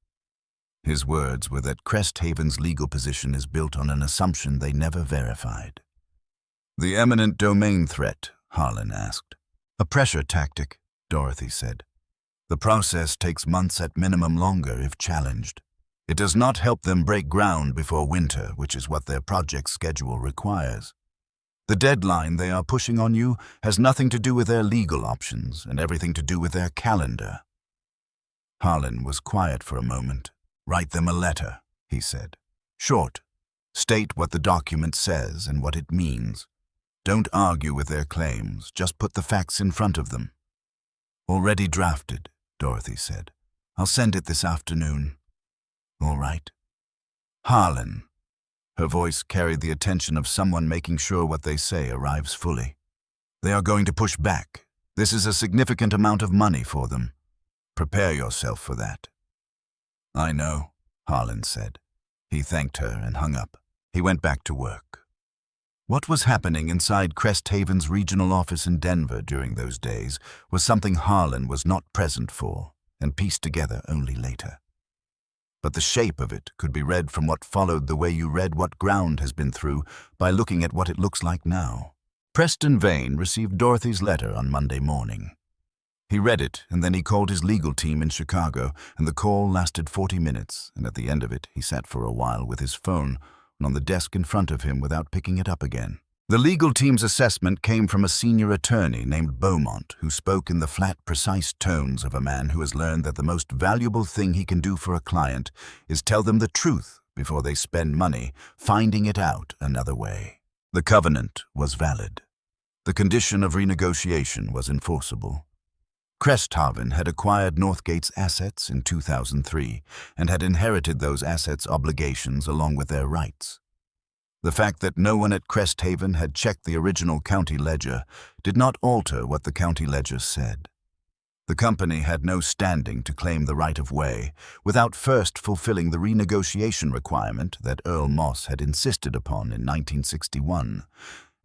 His words were that Cresthaven's legal position is built on an assumption they never verified. "The eminent domain threat?" Harlan asked. "A pressure tactic," Dorothy said. "The process takes months at minimum longer if challenged. It does not help them break ground before winter, which is what their project schedule requires. The deadline they are pushing on you has nothing to do with their legal options and everything to do with their calendar." Harlan was quiet for a moment. "Write them a letter," he said. "Short. State what the document says and what it means. Don't argue with their claims, just put the facts in front of them." "Already drafted," Dorothy said. "I'll send it this afternoon." "All right." "Harlan." Her voice carried the attention of someone making sure what they say arrives fully. "They are going to push back. This is a significant amount of money for them. Prepare yourself for that." "I know," Harlan said. He thanked her and hung up. He went back to work. What was happening inside Cresthaven's regional office in Denver during those days was something Harlan was not present for and pieced together only later. But the shape of it could be read from what followed the way you read what ground has been through by looking at what it looks like now. Preston Vane received Dorothy's letter on Monday morning. He read it, and then he called his legal team in Chicago, and the call lasted 40 minutes, and at the end of it, he sat for a while with his phone on the desk in front of him without picking it up again. The legal team's assessment came from a senior attorney named Beaumont, who spoke in the flat, precise tones of a man who has learned that the most valuable thing he can do for a client is tell them the truth before they spend money finding it out another way. The covenant was valid. The condition of renegotiation was enforceable. Cresthaven had acquired Northgate's assets in 2003 and had inherited those assets' obligations along with their rights. The fact that no one at Cresthaven had checked the original county ledger did not alter what the county ledger said. The company had no standing to claim the right-of-way without first fulfilling the renegotiation requirement that Earl Moss had insisted upon in 1961,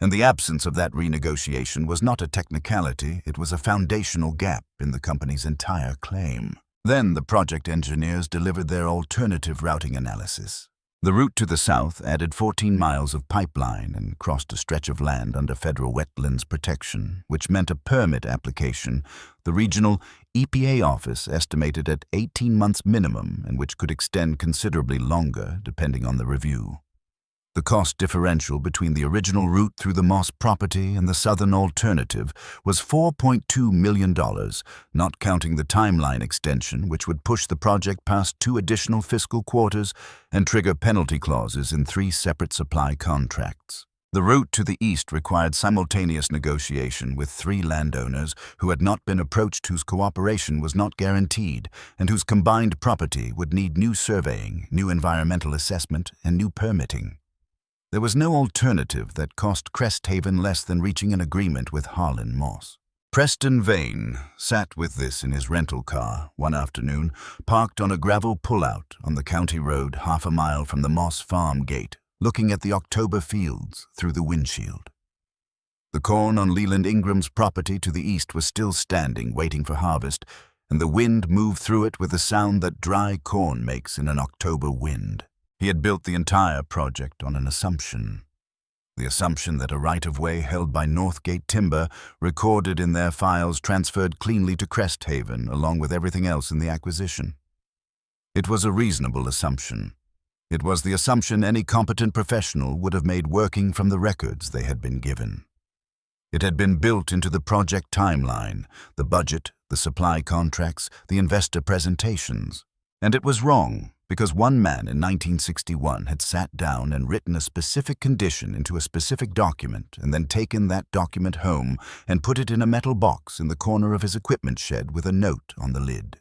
and the absence of that renegotiation was not a technicality, it was a foundational gap in the company's entire claim. Then the project engineers delivered their alternative routing analysis. The route to the south added 14 miles of pipeline and crossed a stretch of land under federal wetlands protection, which meant a permit application the regional EPA office estimated at 18 months minimum and which could extend considerably longer depending on the review. The cost differential between the original route through the Moss property and the southern alternative was $4.2 million, not counting the timeline extension, which would push the project past 2 additional fiscal quarters and trigger penalty clauses in 3 separate supply contracts. The route to the east required simultaneous negotiation with 3 landowners who had not been approached, whose cooperation was not guaranteed, and whose combined property would need new surveying, new environmental assessment, and new permitting. There was no alternative that cost Cresthaven less than reaching an agreement with Harlan Moss. Preston Vane sat with this in his rental car one afternoon, parked on a gravel pullout on the county road half a mile from the Moss farm gate, looking at the October fields through the windshield. The corn on Leland Ingram's property to the east was still standing, waiting for harvest, and the wind moved through it with the sound that dry corn makes in an October wind. He had built the entire project on an assumption. The assumption that a right-of-way held by Northgate Timber, recorded in their files, transferred cleanly to Cresthaven along with everything else in the acquisition. It was a reasonable assumption. It was the assumption any competent professional would have made working from the records they had been given. It had been built into the project timeline, the budget, the supply contracts, the investor presentations. And it was wrong, because one man in 1961 had sat down and written a specific condition into a specific document and then taken that document home and put it in a metal box in the corner of his equipment shed with a note on the lid.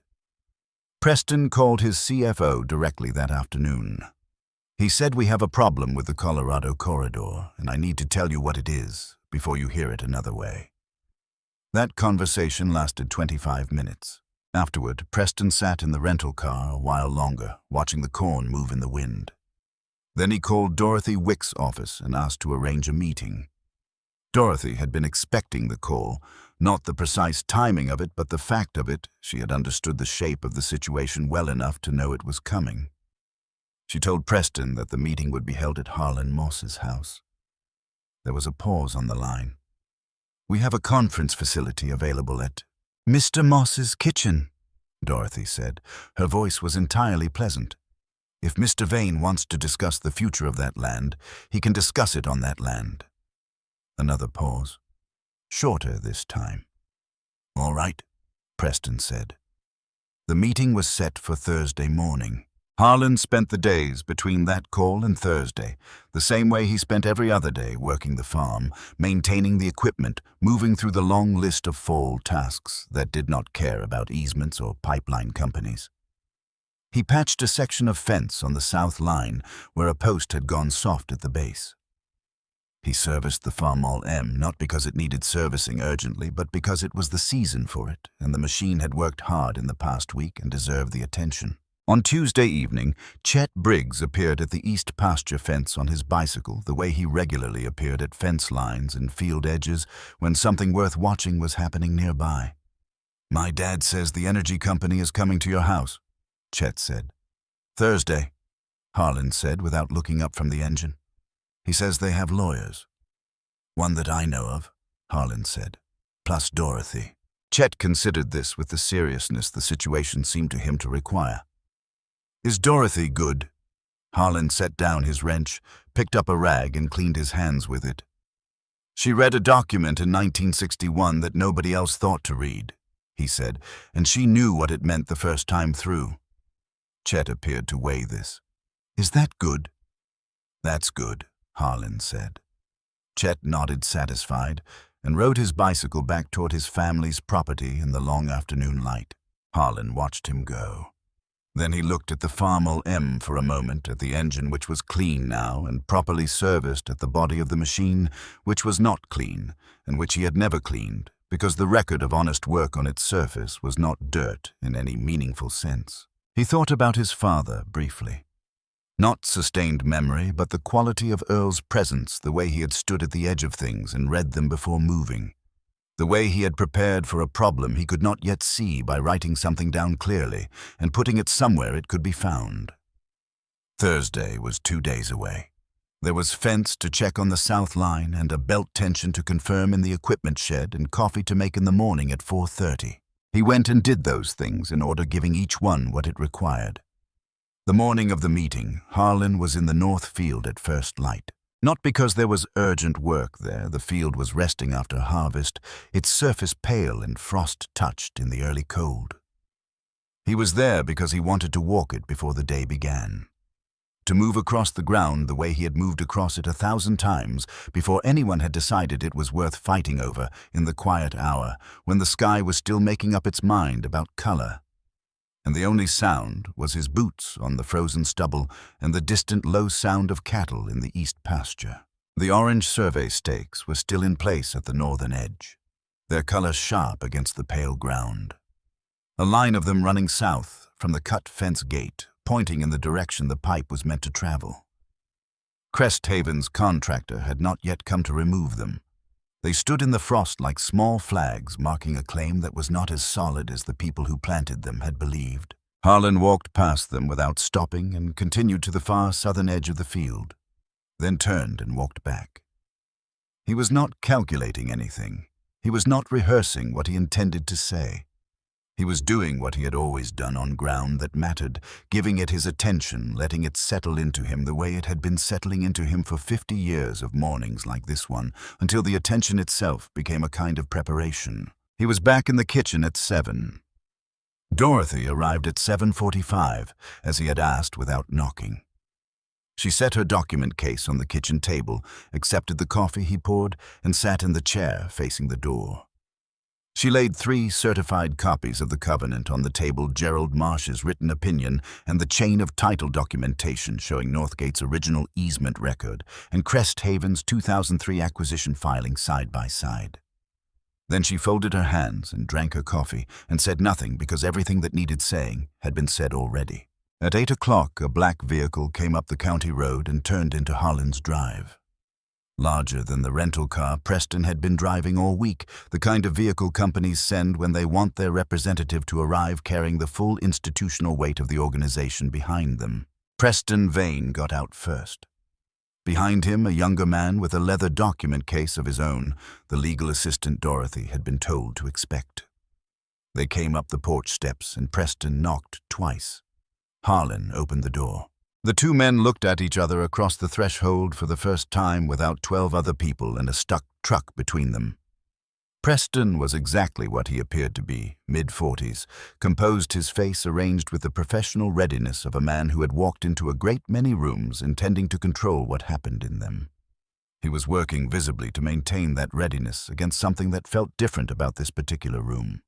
Preston called his CFO directly that afternoon. He said, "We have a problem with the Colorado corridor, and I need to tell you what it is before you hear it another way." That conversation lasted 25 minutes. Afterward, Preston sat in the rental car a while longer, watching the corn move in the wind. Then he called Dorothy Wick's office and asked to arrange a meeting. Dorothy had been expecting the call, not the precise timing of it, but the fact of it. She had understood the shape of the situation well enough to know it was coming. She told Preston that the meeting would be held at Harlan Moss's house. There was a pause on the line. "We have a conference facility available at Mr. Moss's kitchen," Dorothy said. Her voice was entirely pleasant. "If Mr. Vane wants to discuss the future of that land, he can discuss it on that land." Another pause. Shorter this time. "All right," Preston said. The meeting was set for Thursday morning. Harlan spent the days between that call and Thursday, the same way he spent every other day, working the farm, maintaining the equipment, moving through the long list of fall tasks that did not care about easements or pipeline companies. He patched a section of fence on the south line where a post had gone soft at the base. He serviced the Farmall M, not because it needed servicing urgently, but because it was the season for it, and the machine had worked hard in the past week and deserved the attention. On Tuesday evening, Chet Briggs appeared at the east pasture fence on his bicycle, the way he regularly appeared at fence lines and field edges when something worth watching was happening nearby. "My dad says the energy company is coming to your house," Chet said. "Thursday," Harlan said without looking up from the engine. "He says they have lawyers." "One that I know of," Harlan said, "plus Dorothy." Chet considered this with the seriousness the situation seemed to him to require. "Is Dorothy good?" Harlan set down his wrench, picked up a rag and cleaned his hands with it. She read a document in 1961 that nobody else thought to read, he said, and she knew what it meant the first time through. Chet appeared to weigh this. Is that good? That's good, Harlan said. Chet nodded satisfied and rode his bicycle back toward his family's property in the long afternoon light. Harlan watched him go. Then he looked at the Farmall M for a moment, at the engine which was clean now and properly serviced, at the body of the machine which was not clean and which he had never cleaned, because the record of honest work on its surface was not dirt in any meaningful sense. He thought about his father briefly. Not sustained memory, but the quality of Earl's presence, the way he had stood at the edge of things and read them before moving. The way he had prepared for a problem he could not yet see by writing something down clearly and putting it somewhere it could be found. Thursday was 2 days away. There was fence to check on the south line and a belt tension to confirm in the equipment shed and coffee to make in the morning at 4:30. He went and did those things in order, giving each one what it required. The morning of the meeting, Harlan was in the north field at first light. Not because there was urgent work there, the field was resting after harvest, its surface pale and frost-touched in the early cold. He was there because he wanted to walk it before the day began. To move across the ground the way he had moved across it 1,000 times before anyone had decided it was worth fighting over in the quiet hour when the sky was still making up its mind about color. And the only sound was his boots on the frozen stubble and the distant low sound of cattle in the east pasture. The orange survey stakes were still in place at the northern edge, their color sharp against the pale ground. A line of them running south from the cut fence gate, pointing in the direction the pipe was meant to travel. Cresthaven's contractor had not yet come to remove them. They stood in the frost like small flags, marking a claim that was not as solid as the people who planted them had believed. Harlan walked past them without stopping and continued to the far southern edge of the field, then turned and walked back. He was not calculating anything. He was not rehearsing what he intended to say. He was doing what he had always done on ground that mattered, giving it his attention, letting it settle into him the way it had been settling into him for 50 years of mornings like this one, until the attention itself became a kind of preparation. He was back in the kitchen at 7. Dorothy arrived at 7:45, as he had asked without knocking. She set her document case on the kitchen table, accepted the coffee he poured, and sat in the chair facing the door. She laid 3 certified copies of the covenant on the table, Gerald Marsh's written opinion, and the chain of title documentation showing Northgate's original easement record, and Cresthaven's 2003 acquisition filing side by side. Then she folded her hands and drank her coffee, and said nothing because everything that needed saying had been said already. At 8 o'clock, a black vehicle came up the county road and turned into Harlan's drive. Larger than the rental car Preston had been driving all week, the kind of vehicle companies send when they want their representative to arrive carrying the full institutional weight of the organization behind them. Preston Vane got out first. Behind him, a younger man with a leather document case of his own, the legal assistant Dorothy had been told to expect. They came up the porch steps and Preston knocked twice. Harlan opened the door. The 2 men looked at each other across the threshold for the first time without 12 other people and a stuck truck between them. Preston was exactly what he appeared to be, mid-40s, composed, his face arranged with the professional readiness of a man who had walked into a great many rooms intending to control what happened in them. He was working visibly to maintain that readiness against something that felt different about this particular room.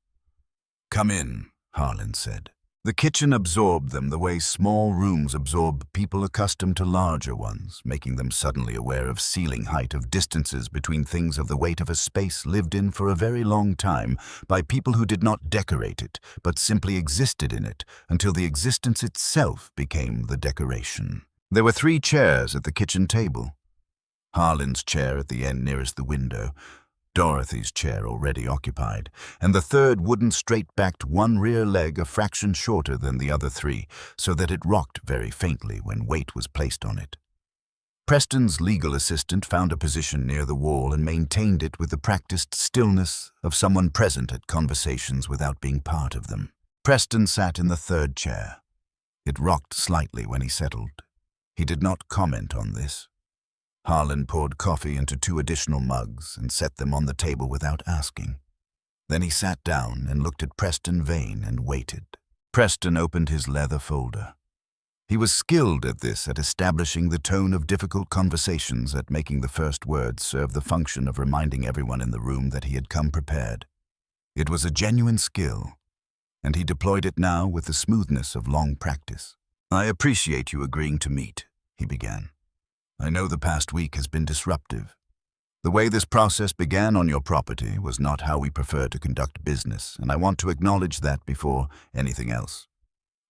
"Come in," Harlan said. The kitchen absorbed them the way small rooms absorb people accustomed to larger ones, making them suddenly aware of ceiling height, of distances between things, of the weight of a space lived in for a very long time by people who did not decorate it, but simply existed in it until the existence itself became the decoration. There were 3 chairs at the kitchen table. Harlan's chair at the end nearest the window, Dorothy's chair already occupied, and the third wooden straight-backed one rear leg a fraction shorter than the other 3, so that it rocked very faintly when weight was placed on it. Preston's legal assistant found a position near the wall and maintained it with the practiced stillness of someone present at conversations without being part of them. Preston sat in the third chair. It rocked slightly when he settled. He did not comment on this. Harlan poured coffee into 2 additional mugs and set them on the table without asking. Then he sat down and looked at Preston Vane and waited. Preston opened his leather folder. He was skilled at this, at establishing the tone of difficult conversations, at making the first words serve the function of reminding everyone in the room that he had come prepared. It was a genuine skill, and he deployed it now with the smoothness of long practice. "I appreciate you agreeing to meet," he began. "I know the past week has been disruptive. The way this process began on your property was not how we prefer to conduct business, and I want to acknowledge that before anything else.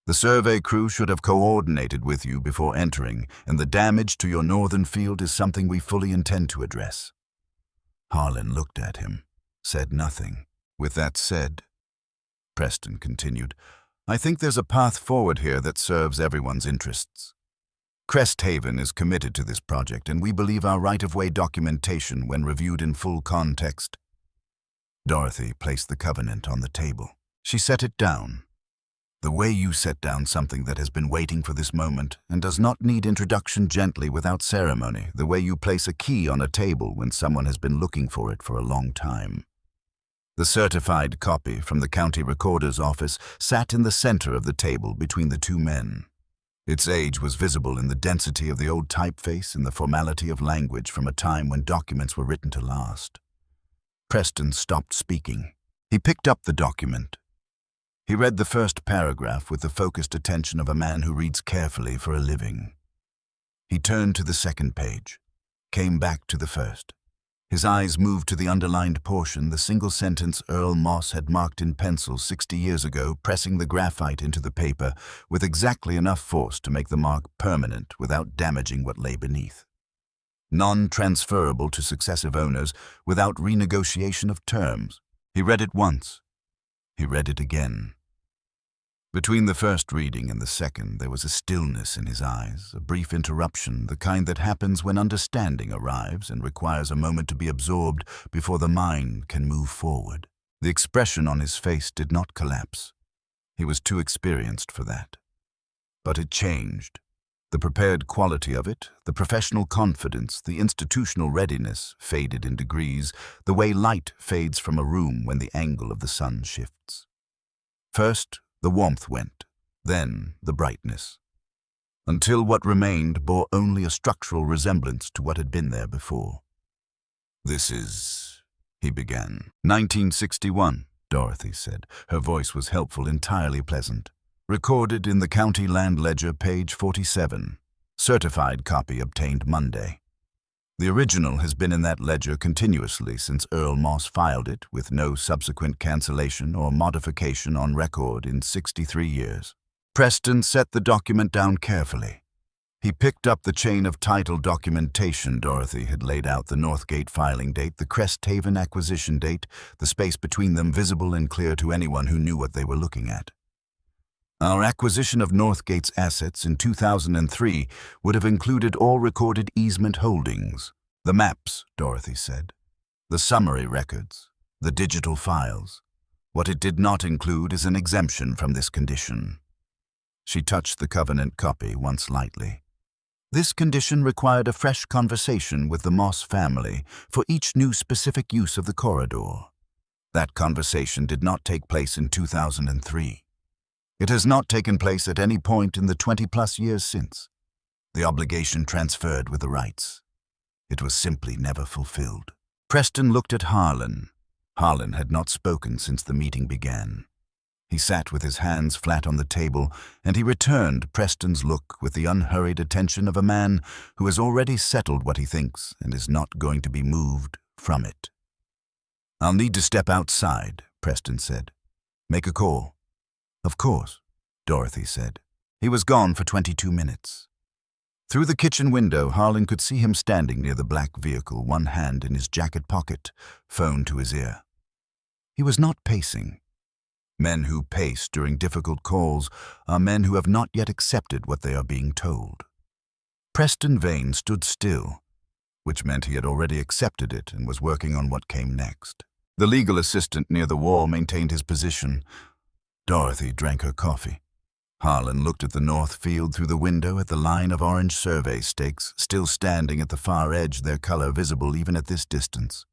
The survey crew should have coordinated with you before entering, and the damage to your northern field is something we fully intend to address." Harlan looked at him, said nothing. "With that said," Preston continued, "I think there's a path forward here that serves everyone's interests. Cresthaven is committed to this project, and we believe our right-of-way documentation, when reviewed in full context." Dorothy placed the covenant on the table. She set it down. "The way you set down something that has been waiting for this moment and does not need introduction gently without ceremony, the way you place a key on a table when someone has been looking for it for a long time." The certified copy from the county recorder's office sat in the center of the table between the 2 men. Its age was visible in the density of the old typeface and the formality of language from a time when documents were written to last. Preston stopped speaking. He picked up the document. He read the first paragraph with the focused attention of a man who reads carefully for a living. He turned to the second page, came back to the first. His eyes moved to the underlined portion, the single sentence Earl Moss had marked in pencil 60 years ago, pressing the graphite into the paper with exactly enough force to make the mark permanent without damaging what lay beneath. Non-transferable to successive owners without renegotiation of terms. He read it once. He read it again. Between the first reading and the second, there was a stillness in his eyes, a brief interruption, the kind that happens when understanding arrives and requires a moment to be absorbed before the mind can move forward. The expression on his face did not collapse. He was too experienced for that. But it changed. The prepared quality of it, the professional confidence, the institutional readiness faded in degrees, the way light fades from a room when the angle of the sun shifts. First, the warmth went, then the brightness, until what remained bore only a structural resemblance to what had been there before. "This is," he began. "1961, Dorothy said. Her voice was helpful, entirely pleasant. "Recorded in the county land ledger, page 47. Certified copy obtained Monday. The original has been in that ledger continuously since Earl Moss filed it, with no subsequent cancellation or modification on record in 63 years. Preston set the document down carefully. He picked up the chain of title documentation Dorothy had laid out, the Northgate filing date, the Cresthaven acquisition date, the space between them visible and clear to anyone who knew what they were looking at. Our acquisition of Northgate's assets in 2003 would have included all recorded easement holdings, the maps, Dorothy said, the summary records, the digital files. What it did not include is an exemption from this condition." She touched the covenant copy once lightly. "This condition required a fresh conversation with the Moss family for each new specific use of the corridor. That conversation did not take place in 2003. It has not taken place at any point in the 20-plus years since. The obligation transferred with the rights. It was simply never fulfilled." Preston looked at Harlan. Harlan had not spoken since the meeting began. He sat with his hands flat on the table, and he returned Preston's look with the unhurried attention of a man who has already settled what he thinks and is not going to be moved from it. "I'll need to step outside," Preston said. "Make a call." "Of course," Dorothy said. He was gone for 22 minutes. Through the kitchen window, Harlan could see him standing near the black vehicle, one hand in his jacket pocket, phone to his ear. He was not pacing. Men who pace during difficult calls are men who have not yet accepted what they are being told. Preston Vane stood still, which meant he had already accepted it and was working on what came next. The legal assistant near the wall maintained his position. Dorothy drank her coffee. Harlan looked at the north field through the window at the line of orange survey stakes, still standing at the far edge, their color visible even at this distance.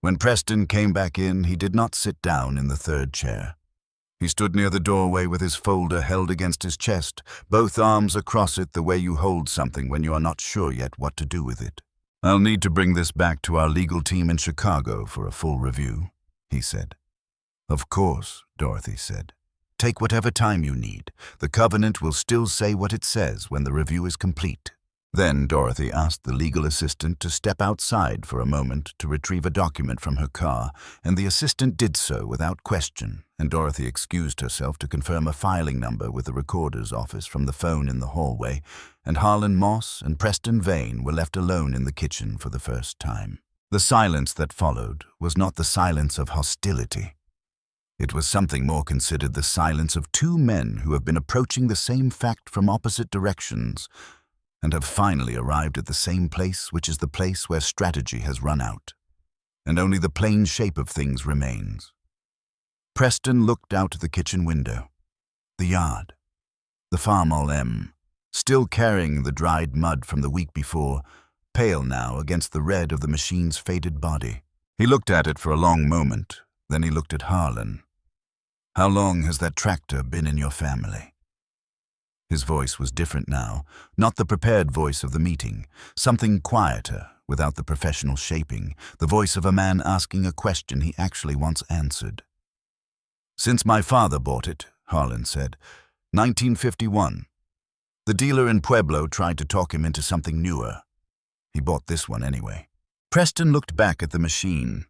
When Preston came back in, he did not sit down in the third chair. He stood near the doorway with his folder held against his chest, both arms across it the way you hold something when you are not sure yet what to do with it. "I'll need to bring this back to our legal team in Chicago for a full review," he said. "Of course," Dorothy said. "Take whatever time you need. The covenant will still say what it says when the review is complete." Then Dorothy asked the legal assistant to step outside for a moment to retrieve a document from her car, and the assistant did so without question, and Dorothy excused herself to confirm a filing number with the recorder's office from the phone in the hallway, and Harlan Moss and Preston Vane were left alone in the kitchen for the first time. The silence that followed was not the silence of hostility. It was something more considered the silence of two men who have been approaching the same fact from opposite directions, and have finally arrived at the same place, which is the place where strategy has run out, and only the plain shape of things remains. Preston looked out the kitchen window. The yard. The Farmall M, still carrying the dried mud from the week before, pale now against the red of the machine's faded body. He looked at it for a long moment, then he looked at Harlan. "How long has that tractor been in your family?" His voice was different now, not the prepared voice of the meeting, something quieter, without the professional shaping, the voice of a man asking a question he actually wants answered. "Since my father bought it," Harlan said, 1951. The dealer in Pueblo tried to talk him into something newer. He bought this one anyway. Preston looked back at the machine.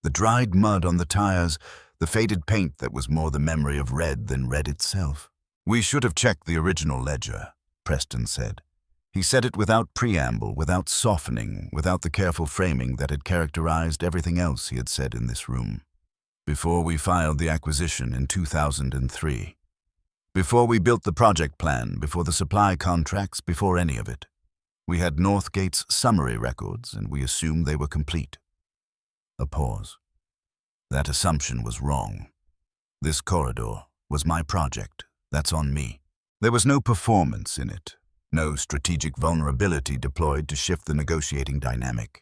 The dried mud on the tires, the faded paint that was more the memory of red than red itself. "We should have checked the original ledger," Preston said. He said it without preamble, without softening, without the careful framing that had characterized everything else he had said in this room. "Before we filed the acquisition in 2003. Before we built the project plan, before the supply contracts, before any of it. We had Northgate's summary records, and we assumed they were complete." A pause. "That assumption was wrong. This corridor was my project. That's on me. There was no performance in it, no strategic vulnerability deployed to shift the negotiating dynamic.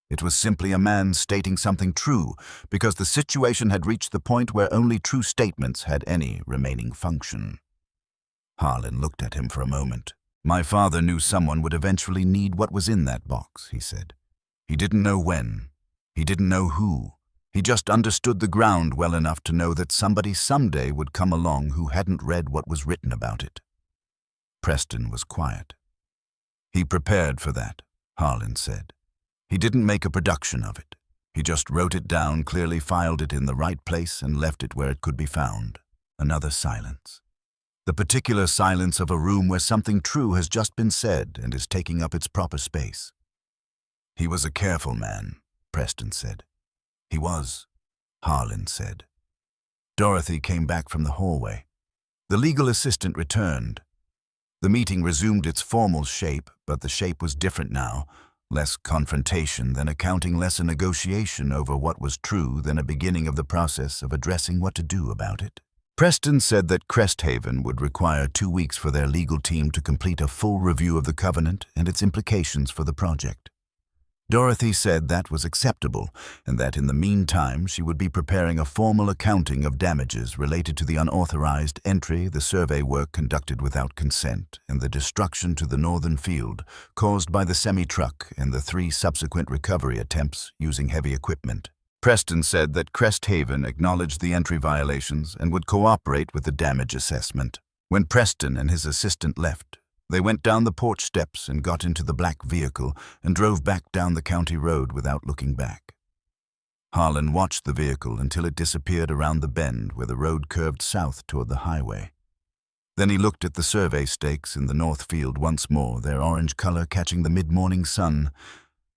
It was simply a man stating something true, because the situation had reached the point where only true statements had any remaining function." Harlan looked at him for a moment. "My father knew someone would eventually need what was in that box," he said. "He didn't know when. He didn't know who. He just understood the ground well enough to know that somebody someday would come along who hadn't read what was written about it." Preston was quiet. "He prepared for that," Harlan said. "He didn't make a production of it. He just wrote it down, clearly filed it in the right place, and left it where it could be found." Another silence. The particular silence of a room where something true has just been said and is taking up its proper space. "He was a careful man," Preston said. "He was," Harlan said. Dorothy came back from the hallway. The legal assistant returned. The meeting resumed its formal shape, but the shape was different now. Less confrontation than accounting, less a negotiation over what was true than a beginning of the process of addressing what to do about it. Preston said that Cresthaven would require 2 weeks for their legal team to complete a full review of the covenant and its implications for the project. Dorothy said that was acceptable, and that in the meantime she would be preparing a formal accounting of damages related to the unauthorized entry, the survey work conducted without consent, and the destruction to the northern field caused by the semi-truck and the 3 subsequent recovery attempts using heavy equipment. Preston said that Cresthaven acknowledged the entry violations and would cooperate with the damage assessment. When Preston and his assistant left, they went down the porch steps and got into the black vehicle and drove back down the county road without looking back. Harlan watched the vehicle until it disappeared around the bend where the road curved south toward the highway. Then he looked at the survey stakes in the north field once more, their orange color catching the mid-morning sun,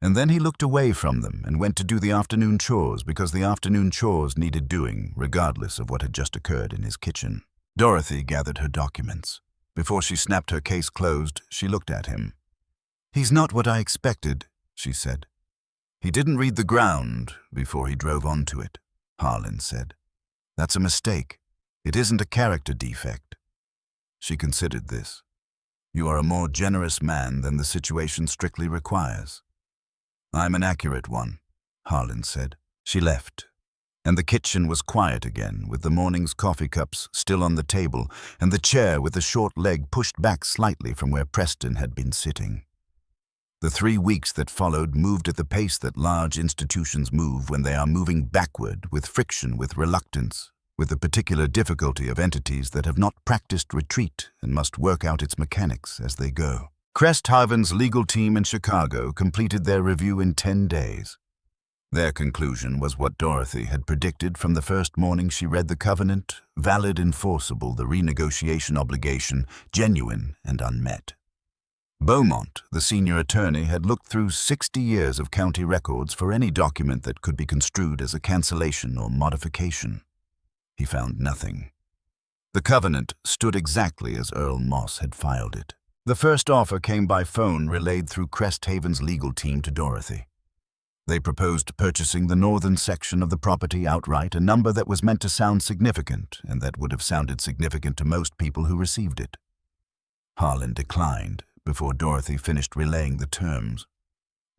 and then he looked away from them and went to do the afternoon chores because the afternoon chores needed doing, regardless of what had just occurred in his kitchen. Dorothy gathered her documents. Before she snapped her case closed, she looked at him. "He's not what I expected," she said. "He didn't read the ground before he drove onto it," Harlan said. "That's a mistake. It isn't a character defect. She considered this. You are a more generous man than the situation strictly requires. I'm an accurate one, Harlan said. She left, and the kitchen was quiet again, with the morning's coffee cups still on the table and the chair with the short leg pushed back slightly from where Preston had been sitting. The 3 weeks that followed moved at the pace that large institutions move when they are moving backward, with friction, with reluctance, with the particular difficulty of entities that have not practiced retreat and must work out its mechanics as they go. Cresthaven's legal team in Chicago completed their review in 10 days. Their conclusion was what Dorothy had predicted from the first morning she read the covenant: valid, enforceable, the renegotiation obligation, genuine and unmet. Beaumont, the senior attorney, had looked through 60 years of county records for any document that could be construed as a cancellation or modification. He found nothing. The covenant stood exactly as Earl Moss had filed it. The first offer came by phone, relayed through Cresthaven's legal team to Dorothy. They proposed purchasing the northern section of the property outright, a number that was meant to sound significant, and that would have sounded significant to most people who received it. Harlan declined before Dorothy finished relaying the terms.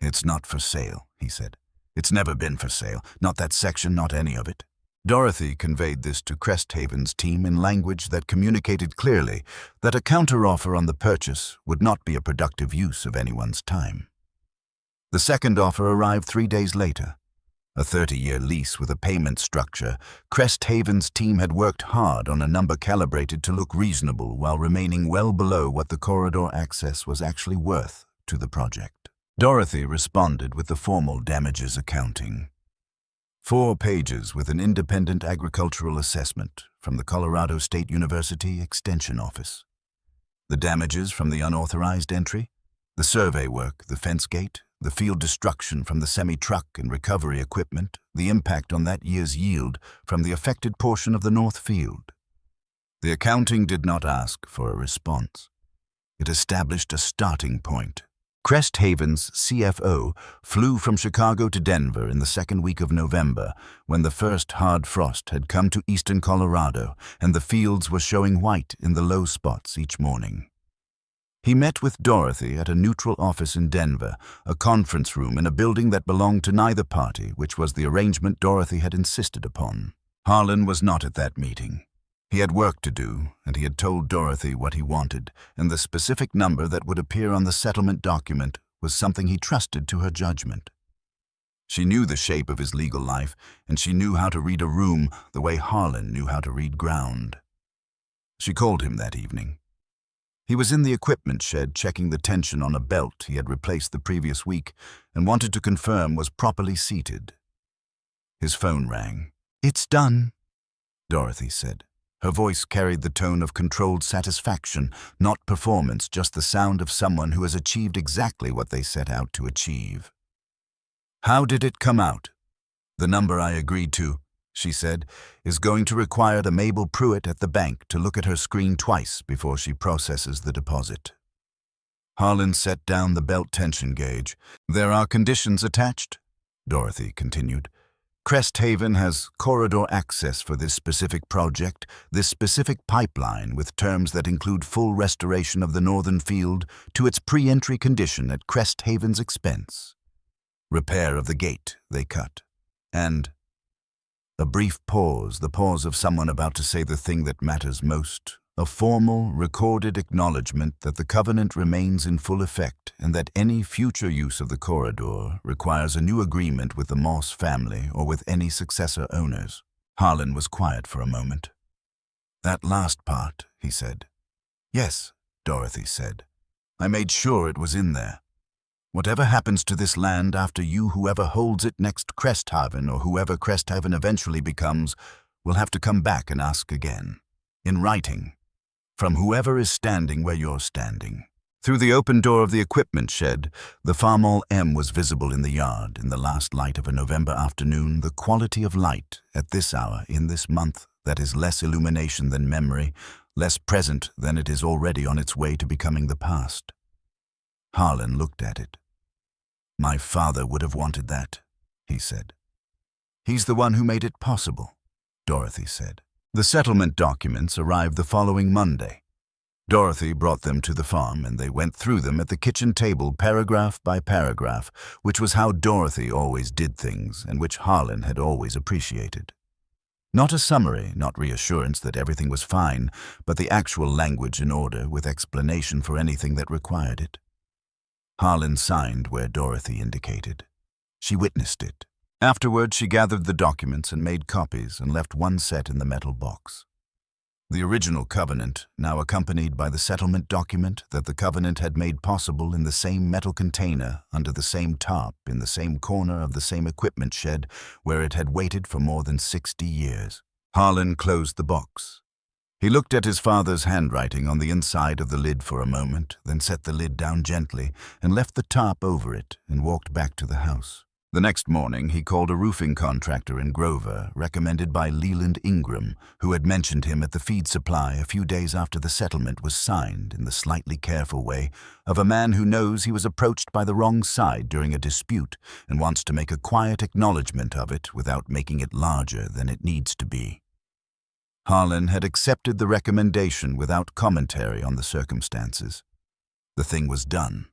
It's not for sale, he said. It's never been for sale. Not that section, not any of it. Dorothy conveyed this to Cresthaven's team in language that communicated clearly that a counteroffer on the purchase would not be a productive use of anyone's time. The second offer arrived 3 days later. A 30-year lease with a payment structure. Cresthaven's team had worked hard on a number calibrated to look reasonable while remaining well below what the corridor access was actually worth to the project. Dorothy responded with the formal damages accounting. 4 pages with an independent agricultural assessment from the Colorado State University Extension Office. The damages from the unauthorized entry, the survey work, the fence gate, the field destruction from the semi-truck and recovery equipment, the impact on that year's yield from the affected portion of the north field. The accounting did not ask for a response. It established a starting point. Cresthaven's CFO flew from Chicago to Denver in the second week of November, when the first hard frost had come to eastern Colorado and the fields were showing white in the low spots each morning. He met with Dorothy at a neutral office in Denver, a conference room in a building that belonged to neither party, which was the arrangement Dorothy had insisted upon. Harlan was not at that meeting. He had work to do, and he had told Dorothy what he wanted, and the specific number that would appear on the settlement document was something he trusted to her judgment. She knew the shape of his legal life, and she knew how to read a room the way Harlan knew how to read ground. She called him that evening. He was in the equipment shed checking the tension on a belt he had replaced the previous week and wanted to confirm was properly seated. His phone rang. "It's done," Dorothy said. Her voice carried the tone of controlled satisfaction, not performance, just the sound of someone who has achieved exactly what they set out to achieve. "How did it come out?" "The number I agreed to," she said, "is going to require the Mabel Pruitt at the bank to look at her screen twice before she processes the deposit." Harlan set down the belt tension gauge. "There are conditions attached," Dorothy continued. "Cresthaven has corridor access for this specific project, this specific pipeline, with terms that include full restoration of the northern field to its pre-entry condition at Cresthaven's expense. Repair of the gate they cut. And—" A brief pause, the pause of someone about to say the thing that matters most. A formal, recorded acknowledgement that the covenant remains in full effect and that any future use of the corridor requires a new agreement with the Moss family or with any successor owners. Harlan was quiet for a moment. "That last part," he said. "Yes," Dorothy said. "I made sure it was in there. Whatever happens to this land after you, whoever holds it next Cresthaven or whoever Cresthaven eventually becomes, will have to come back and ask again. In writing. From whoever is standing where you're standing." Through the open door of the equipment shed, the Farmall M was visible in the yard in the last light of a November afternoon, the quality of light at this hour in this month that is less illumination than memory, less present than it is already on its way to becoming the past. Harlan looked at it. "My father would have wanted that," he said. "He's the one who made it possible," Dorothy said. The settlement documents arrived the following Monday. Dorothy brought them to the farm, and they went through them at the kitchen table paragraph by paragraph, which was how Dorothy always did things, and which Harlan had always appreciated. Not a summary, not reassurance that everything was fine, but the actual language in order, with explanation for anything that required it. Harlan signed where Dorothy indicated. She witnessed it. Afterward, she gathered the documents and made copies and left one set in the metal box. The original covenant, now accompanied by the settlement document that the covenant had made possible in the same metal container, under the same tarp, in the same corner of the same equipment shed where it had waited for more than 60 years. Harlan closed the box. He looked at his father's handwriting on the inside of the lid for a moment, then set the lid down gently and left the tarp over it and walked back to the house. The next morning, he called a roofing contractor in Grover, recommended by Leland Ingram, who had mentioned him at the feed supply a few days after the settlement was signed, in the slightly careful way of a man who knows he was approached by the wrong side during a dispute and wants to make a quiet acknowledgement of it without making it larger than it needs to be. Harlan had accepted the recommendation without commentary on the circumstances. The thing was done.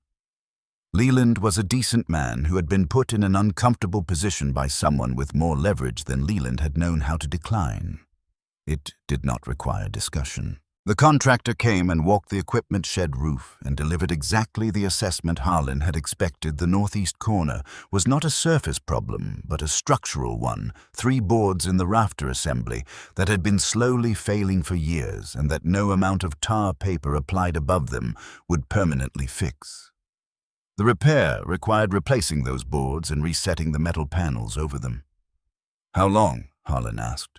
Leland was a decent man who had been put in an uncomfortable position by someone with more leverage than Leland had known how to decline. It did not require discussion. The contractor came and walked the equipment shed roof and delivered exactly the assessment Harlan had expected. The northeast corner was not a surface problem, but a structural one, 3 boards in the rafter assembly that had been slowly failing for years and that no amount of tar paper applied above them would permanently fix. The repair required replacing those boards and resetting the metal panels over them. "How long?" Harlan asked.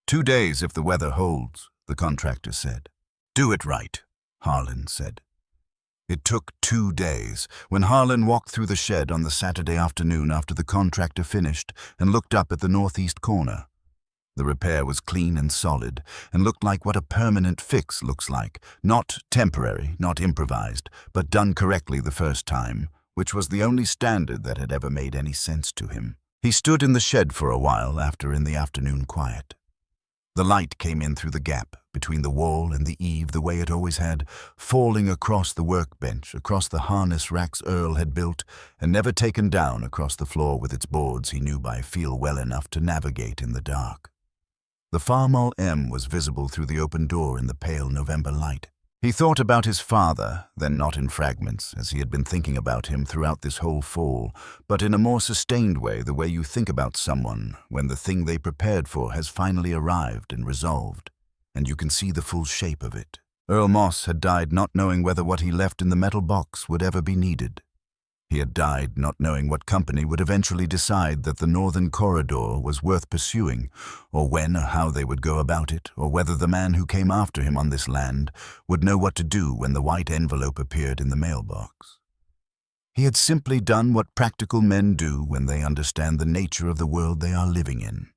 2 days if the weather holds," the contractor said. "Do it right," Harlan said. It took 2 days. When Harlan walked through the shed on the Saturday afternoon after the contractor finished and looked up at the northeast corner, the repair was clean and solid and looked like what a permanent fix looks like, not temporary, not improvised, but done correctly the first time, which was the only standard that had ever made any sense to him. He stood in the shed for a while after in the afternoon quiet. The light came in through the gap between the wall and the eave the way it always had, falling across the workbench, across the harness racks Earl had built, and never taken down across the floor with its boards he knew by feel well enough to navigate in the dark. The Farmall M was visible through the open door in the pale November light. He thought about his father, then not in fragments, as he had been thinking about him throughout this whole fall, but in a more sustained way, the way you think about someone when the thing they prepared for has finally arrived and resolved, and you can see the full shape of it. Earl Moss had died not knowing whether what he left in the metal box would ever be needed. He had died not knowing what company would eventually decide that the northern corridor was worth pursuing, or when or how they would go about it, or whether the man who came after him on this land would know what to do when the white envelope appeared in the mailbox. He had simply done what practical men do when they understand the nature of the world they are living in.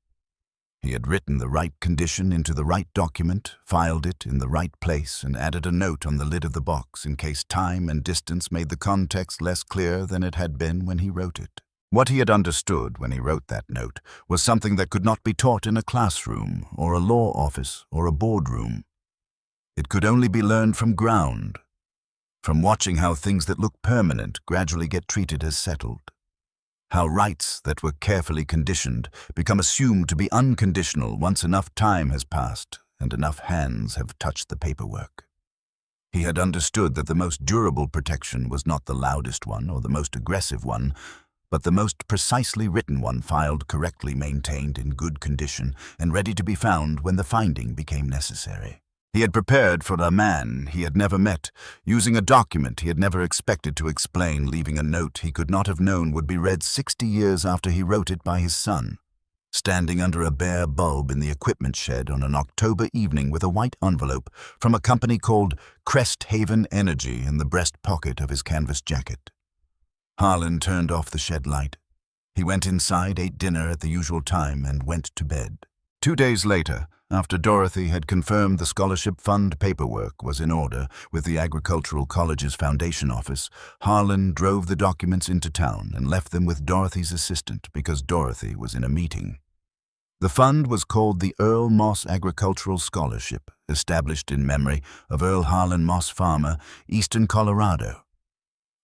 He had written the right condition into the right document, filed it in the right place, and added a note on the lid of the box in case time and distance made the context less clear than it had been when he wrote it. What he had understood when he wrote that note was something that could not be taught in a classroom or a law office or a boardroom. It could only be learned from ground, from watching how things that look permanent gradually get treated as settled. How rights that were carefully conditioned become assumed to be unconditional once enough time has passed and enough hands have touched the paperwork. He had understood that the most durable protection was not the loudest one or the most aggressive one, but the most precisely written one, filed correctly, maintained in good condition, and ready to be found when the finding became necessary. He had prepared for a man he had never met, using a document he had never expected to explain, leaving a note he could not have known would be read 60 years after he wrote it by his son, standing under a bare bulb in the equipment shed on an October evening with a white envelope from a company called Crest Haven Energy in the breast pocket of his canvas jacket. Harlan turned off the shed light. He went inside, ate dinner at the usual time, and went to bed. 2 days later, after Dorothy had confirmed the scholarship fund paperwork was in order with the Agricultural College's foundation office, Harlan drove the documents into town and left them with Dorothy's assistant because Dorothy was in a meeting. The fund was called the Earl Moss Agricultural Scholarship, established in memory of Earl Harlan Moss, farmer, eastern Colorado.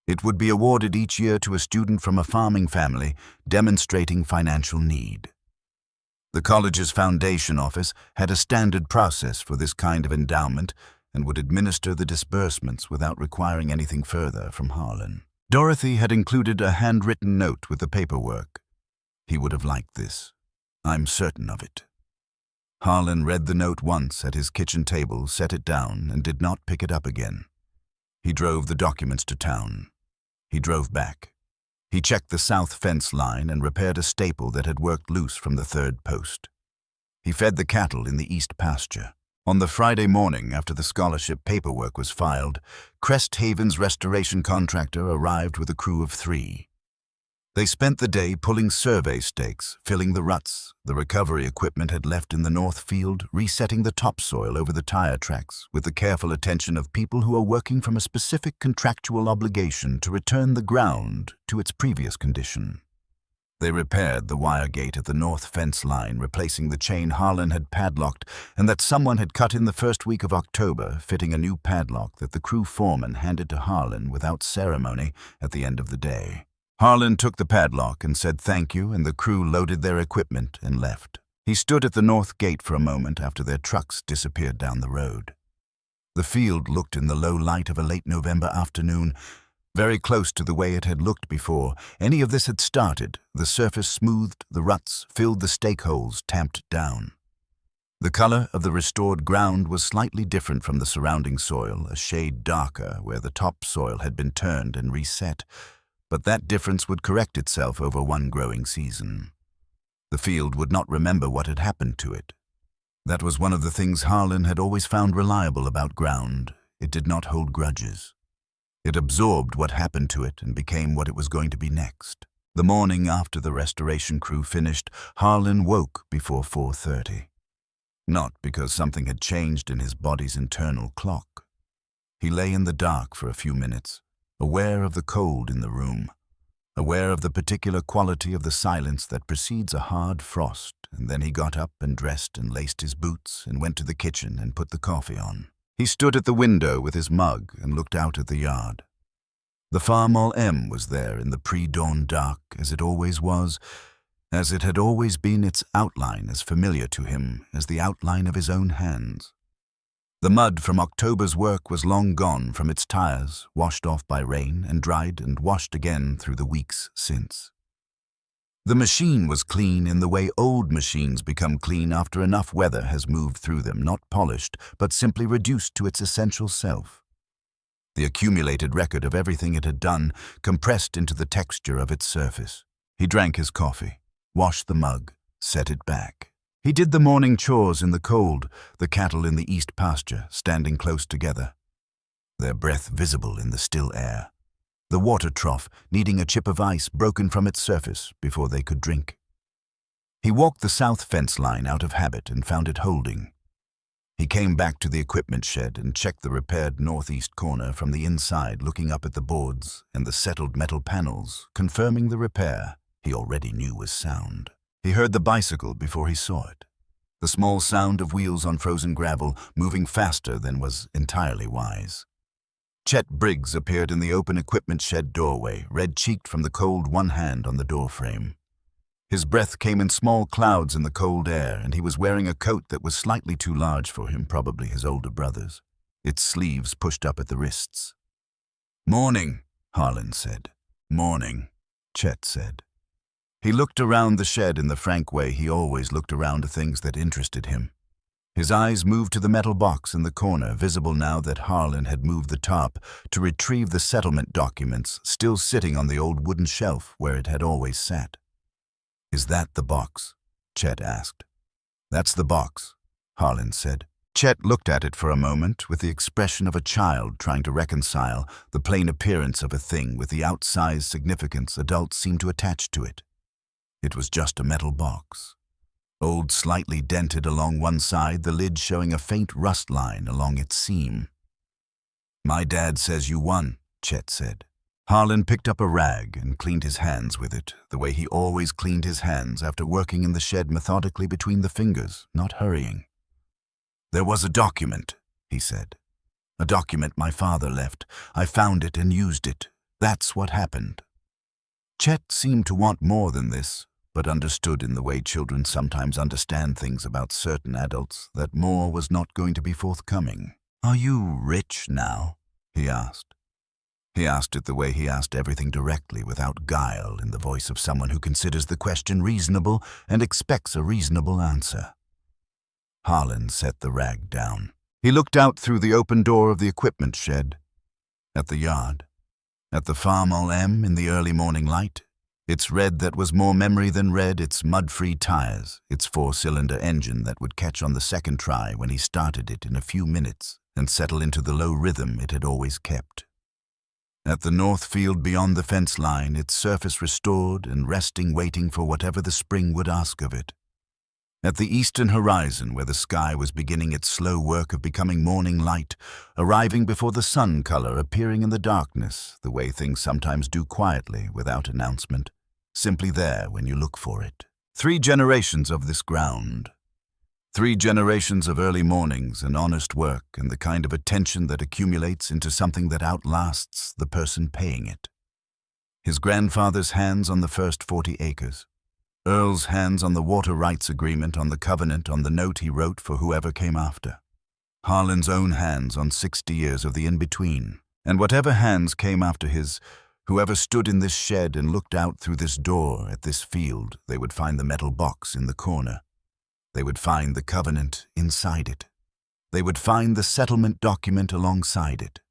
It would be awarded each year to a student from a farming family demonstrating financial need. The college's foundation office had a standard process for this kind of endowment and would administer the disbursements without requiring anything further from Harlan. Dorothy had included a handwritten note with the paperwork. He would have liked this. I'm certain of it. Harlan read the note once at his kitchen table, set it down, and did not pick it up again. He drove the documents to town. He drove back. He checked the south fence line and repaired a staple that had worked loose from the third post. He fed the cattle in the east pasture. On the Friday morning after the scholarship paperwork was filed, Crest Haven's restoration contractor arrived with a crew of 3. They spent the day pulling survey stakes, filling the ruts the recovery equipment had left in the north field, resetting the topsoil over the tire tracks with the careful attention of people who are working from a specific contractual obligation to return the ground to its previous condition. They repaired the wire gate at the north fence line, replacing the chain Harlan had padlocked and that someone had cut in the first week of October, fitting a new padlock that the crew foreman handed to Harlan without ceremony at the end of the day. Harlan took the padlock and said thank you, and the crew loaded their equipment and left. He stood at the north gate for a moment after their trucks disappeared down the road. The field looked in the low light of a late November afternoon, very close to the way it had looked before any of this had started. The surface smoothed, the ruts filled the stake holes, tamped down. The color of the restored ground was slightly different from the surrounding soil, a shade darker where the topsoil had been turned and reset. But that difference would correct itself over one growing season. The field would not remember what had happened to it. That was one of the things Harlan had always found reliable about ground. It did not hold grudges. It absorbed what happened to it and became what it was going to be next. The morning after the restoration crew finished, Harlan woke before 4:30. Not because something had changed in his body's internal clock. He lay in the dark for a few minutes, aware of the cold in the room, aware of the particular quality of the silence that precedes a hard frost, and then he got up and dressed and laced his boots and went to the kitchen and put the coffee on. He stood at the window with his mug and looked out at the yard. The Farmall M was there in the pre-dawn dark, as it always was, as it had always been, its outline as familiar to him as the outline of his own hands. The mud from October's work was long gone from its tires, washed off by rain and dried and washed again through the weeks since. The machine was clean in the way old machines become clean after enough weather has moved through them, not polished, but simply reduced to its essential self. The accumulated record of everything it had done compressed into the texture of its surface. He drank his coffee, washed the mug, set it back. He did the morning chores in the cold, the cattle in the east pasture standing close together, their breath visible in the still air, the water trough needing a chip of ice broken from its surface before they could drink. He walked the south fence line out of habit and found it holding. He came back to the equipment shed and checked the repaired northeast corner from the inside, looking up at the boards and the settled metal panels, confirming the repair he already knew was sound. He heard the bicycle before he saw it. The small sound of wheels on frozen gravel moving faster than was entirely wise. Chet Briggs appeared in the open equipment shed doorway, red-cheeked from the cold, one hand on the doorframe. His breath came in small clouds in the cold air, and he was wearing a coat that was slightly too large for him, probably his older brother's, its sleeves pushed up at the wrists. "Morning," Harlan said. "Morning," Chet said. He looked around the shed in the frank way he always looked around to things that interested him. His eyes moved to the metal box in the corner, visible now that Harlan had moved the top to retrieve the settlement documents still sitting on the old wooden shelf where it had always sat. "Is that the box?" Chet asked. "That's the box," Harlan said. Chet looked at it for a moment with the expression of a child trying to reconcile the plain appearance of a thing with the outsized significance adults seem to attach to it. It was just a metal box. Old, slightly dented along one side, the lid showing a faint rust line along its seam. "My dad says you won," Chet said. Harlan picked up a rag and cleaned his hands with it, the way he always cleaned his hands after working in the shed methodically between the fingers, not hurrying. "There was a document," he said. "A document my father left. I found it and used it. That's what happened." Chet seemed to want more than this, but understood in the way children sometimes understand things about certain adults that more was not going to be forthcoming. "Are you rich now?" he asked. He asked it the way he asked everything directly, without guile, in the voice of someone who considers the question reasonable and expects a reasonable answer. Harlan set the rag down. He looked out through the open door of the equipment shed, at the yard, at the Farmall M in the early morning light, its red that was more memory than red, its mud-free tires, its 4-cylinder engine that would catch on the second try when he started it in a few minutes and settle into the low rhythm it had always kept. At the north field beyond the fence line, its surface restored and resting, waiting for whatever the spring would ask of it. At the eastern horizon, where the sky was beginning its slow work of becoming morning light, arriving before the sun color appearing in the darkness, the way things sometimes do quietly, without announcement, simply there when you look for it. 3 generations of this ground. 3 generations of early mornings and honest work and the kind of attention that accumulates into something that outlasts the person paying it. His grandfather's hands on the first 40 acres. Earl's hands on the water rights agreement, on the covenant, on the note he wrote for whoever came after. Harlan's own hands on 60 years of the in-between. And whatever hands came after his, whoever stood in this shed and looked out through this door at this field, they would find the metal box in the corner. They would find the covenant inside it. They would find the settlement document alongside it.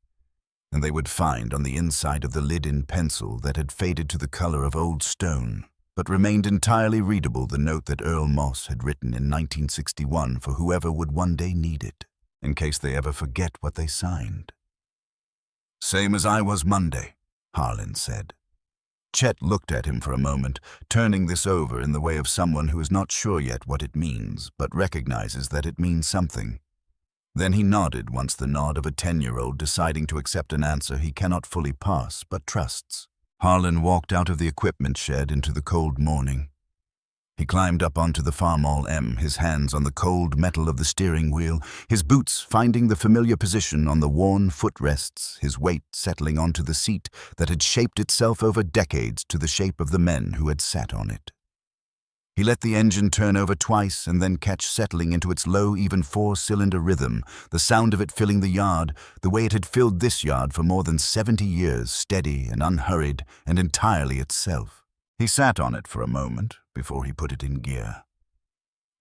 And they would find on the inside of the lid in pencil that had faded to the color of old stone, but remained entirely readable, the note that Earl Moss had written in 1961 for whoever would one day need it, in case they ever forget what they signed. "Same as I was Monday," Harlan said. Chet looked at him for a moment, turning this over in the way of someone who is not sure yet what it means, but recognizes that it means something. Then he nodded, once the nod of a 10-year-old deciding to accept an answer he cannot fully pass, but trusts. Harlan walked out of the equipment shed into the cold morning. He climbed up onto the Farmall M, his hands on the cold metal of the steering wheel, his boots finding the familiar position on the worn footrests, his weight settling onto the seat that had shaped itself over decades to the shape of the men who had sat on it. He let the engine turn over twice and then catch settling into its low, even 4-cylinder rhythm, the sound of it filling the yard, the way it had filled this yard for more than 70 years, steady and unhurried and entirely itself. He sat on it for a moment before he put it in gear.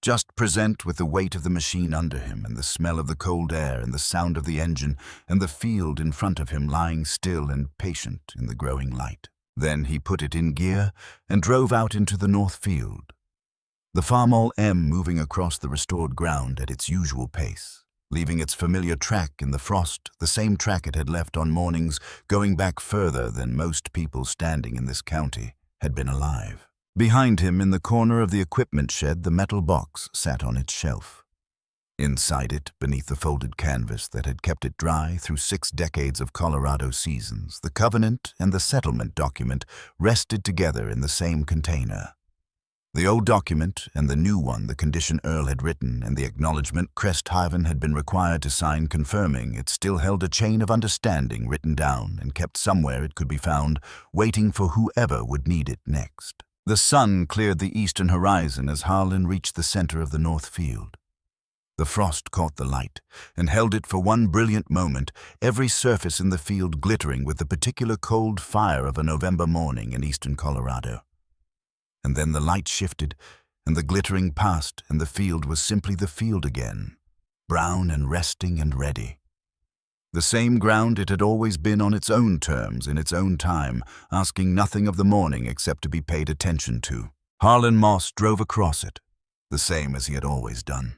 Just present with the weight of the machine under him and the smell of the cold air and the sound of the engine and the field in front of him lying still and patient in the growing light. Then he put it in gear and drove out into the north field. The Farmall M moving across the restored ground at its usual pace, leaving its familiar track in the frost, the same track it had left on mornings going back further than most people standing in this county had been alive. Behind him, in the corner of the equipment shed, the metal box sat on its shelf. Inside it, beneath the folded canvas that had kept it dry through 6 decades of Colorado seasons, the covenant and the settlement document rested together in the same container. The old document and the new one, the condition Earl had written and the acknowledgement Cresthaven had been required to sign confirming it, still held a chain of understanding written down and kept somewhere it could be found, waiting for whoever would need it next. The sun cleared the eastern horizon as Harlan reached the center of the north field. The frost caught the light and held it for one brilliant moment, every surface in the field glittering with the particular cold fire of a November morning in eastern Colorado. And then the light shifted, and the glittering passed, and the field was simply the field again, brown and resting and ready. The same ground it had always been on its own terms, in its own time, asking nothing of the morning except to be paid attention to. Harlan Moss drove across it, the same as he had always done.